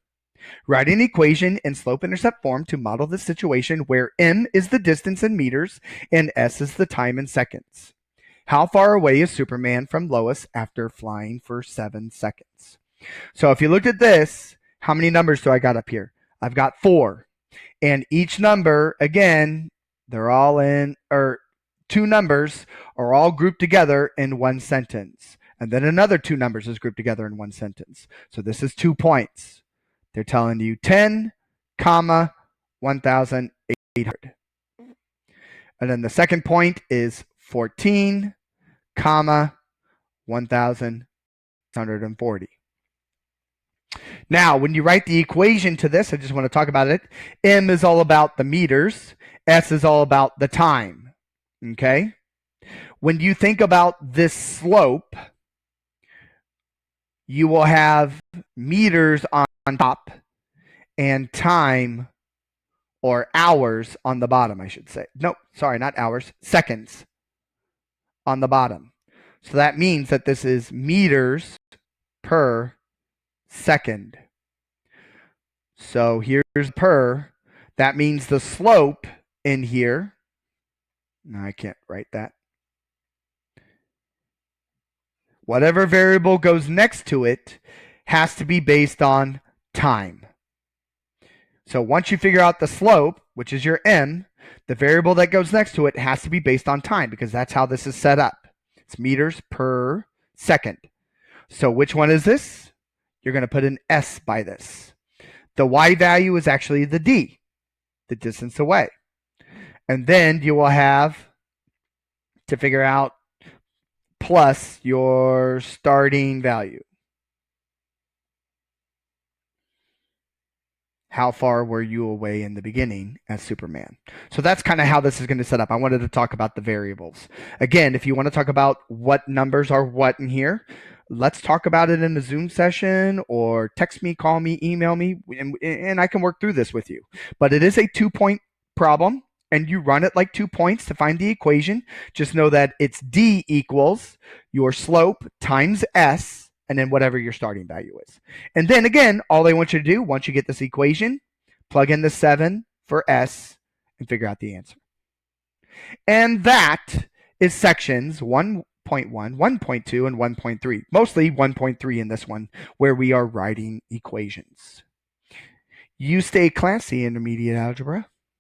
Write an equation in slope-intercept form to model the situation where m is the distance in meters and s is the time in seconds. How far away is Superman from Lois after flying for 7 seconds? So if you looked at this, how many numbers do I got up here? I've got 4. And each number, again, they're all in, or 2 numbers are all grouped together in one sentence. And then another 2 numbers is grouped together in one sentence. So this is 2 points. They're telling you 10, 1,800. And then the second point is 14, comma, 1,640. Now, when you write the equation to this, I just want to talk about it. M is all about the meters. S is all about the time. Okay? When you think about this slope, you will have meters on top and time, or hours, on the bottom, I should say. No, sorry, not hours, seconds on the bottom. So that means that this is meters per second. So here's per. That means the slope in here. No, I can't write that. Whatever variable goes next to it has to be based on time. So once you figure out the slope, which is your m, the variable that goes next to it has to be based on time, because that's how this is set up. It's meters per second. So which one is this? You're going to put an S by this. The y value is actually the d, the distance away. And then you will have to figure out plus your starting value. How far were you away in the beginning as Superman? So that's kind of how this is going to set up. I wanted to talk about the variables. Again, if you want to talk about what numbers are what in here, let's talk about it in a Zoom session, or text me, call me, email me, and I can work through this with you. But it is a 2-point problem, and you run it like 2 points to find the equation. Just know that it's d equals your slope times s, and then whatever your starting value is. And then again, all I want you to do, once you get this equation, plug in the 7 for s and figure out the answer. And that is sections 1.1, 1.2, and 1.3. Mostly 1.3 in this one, where we are writing equations. You stay classy, intermediate algebra.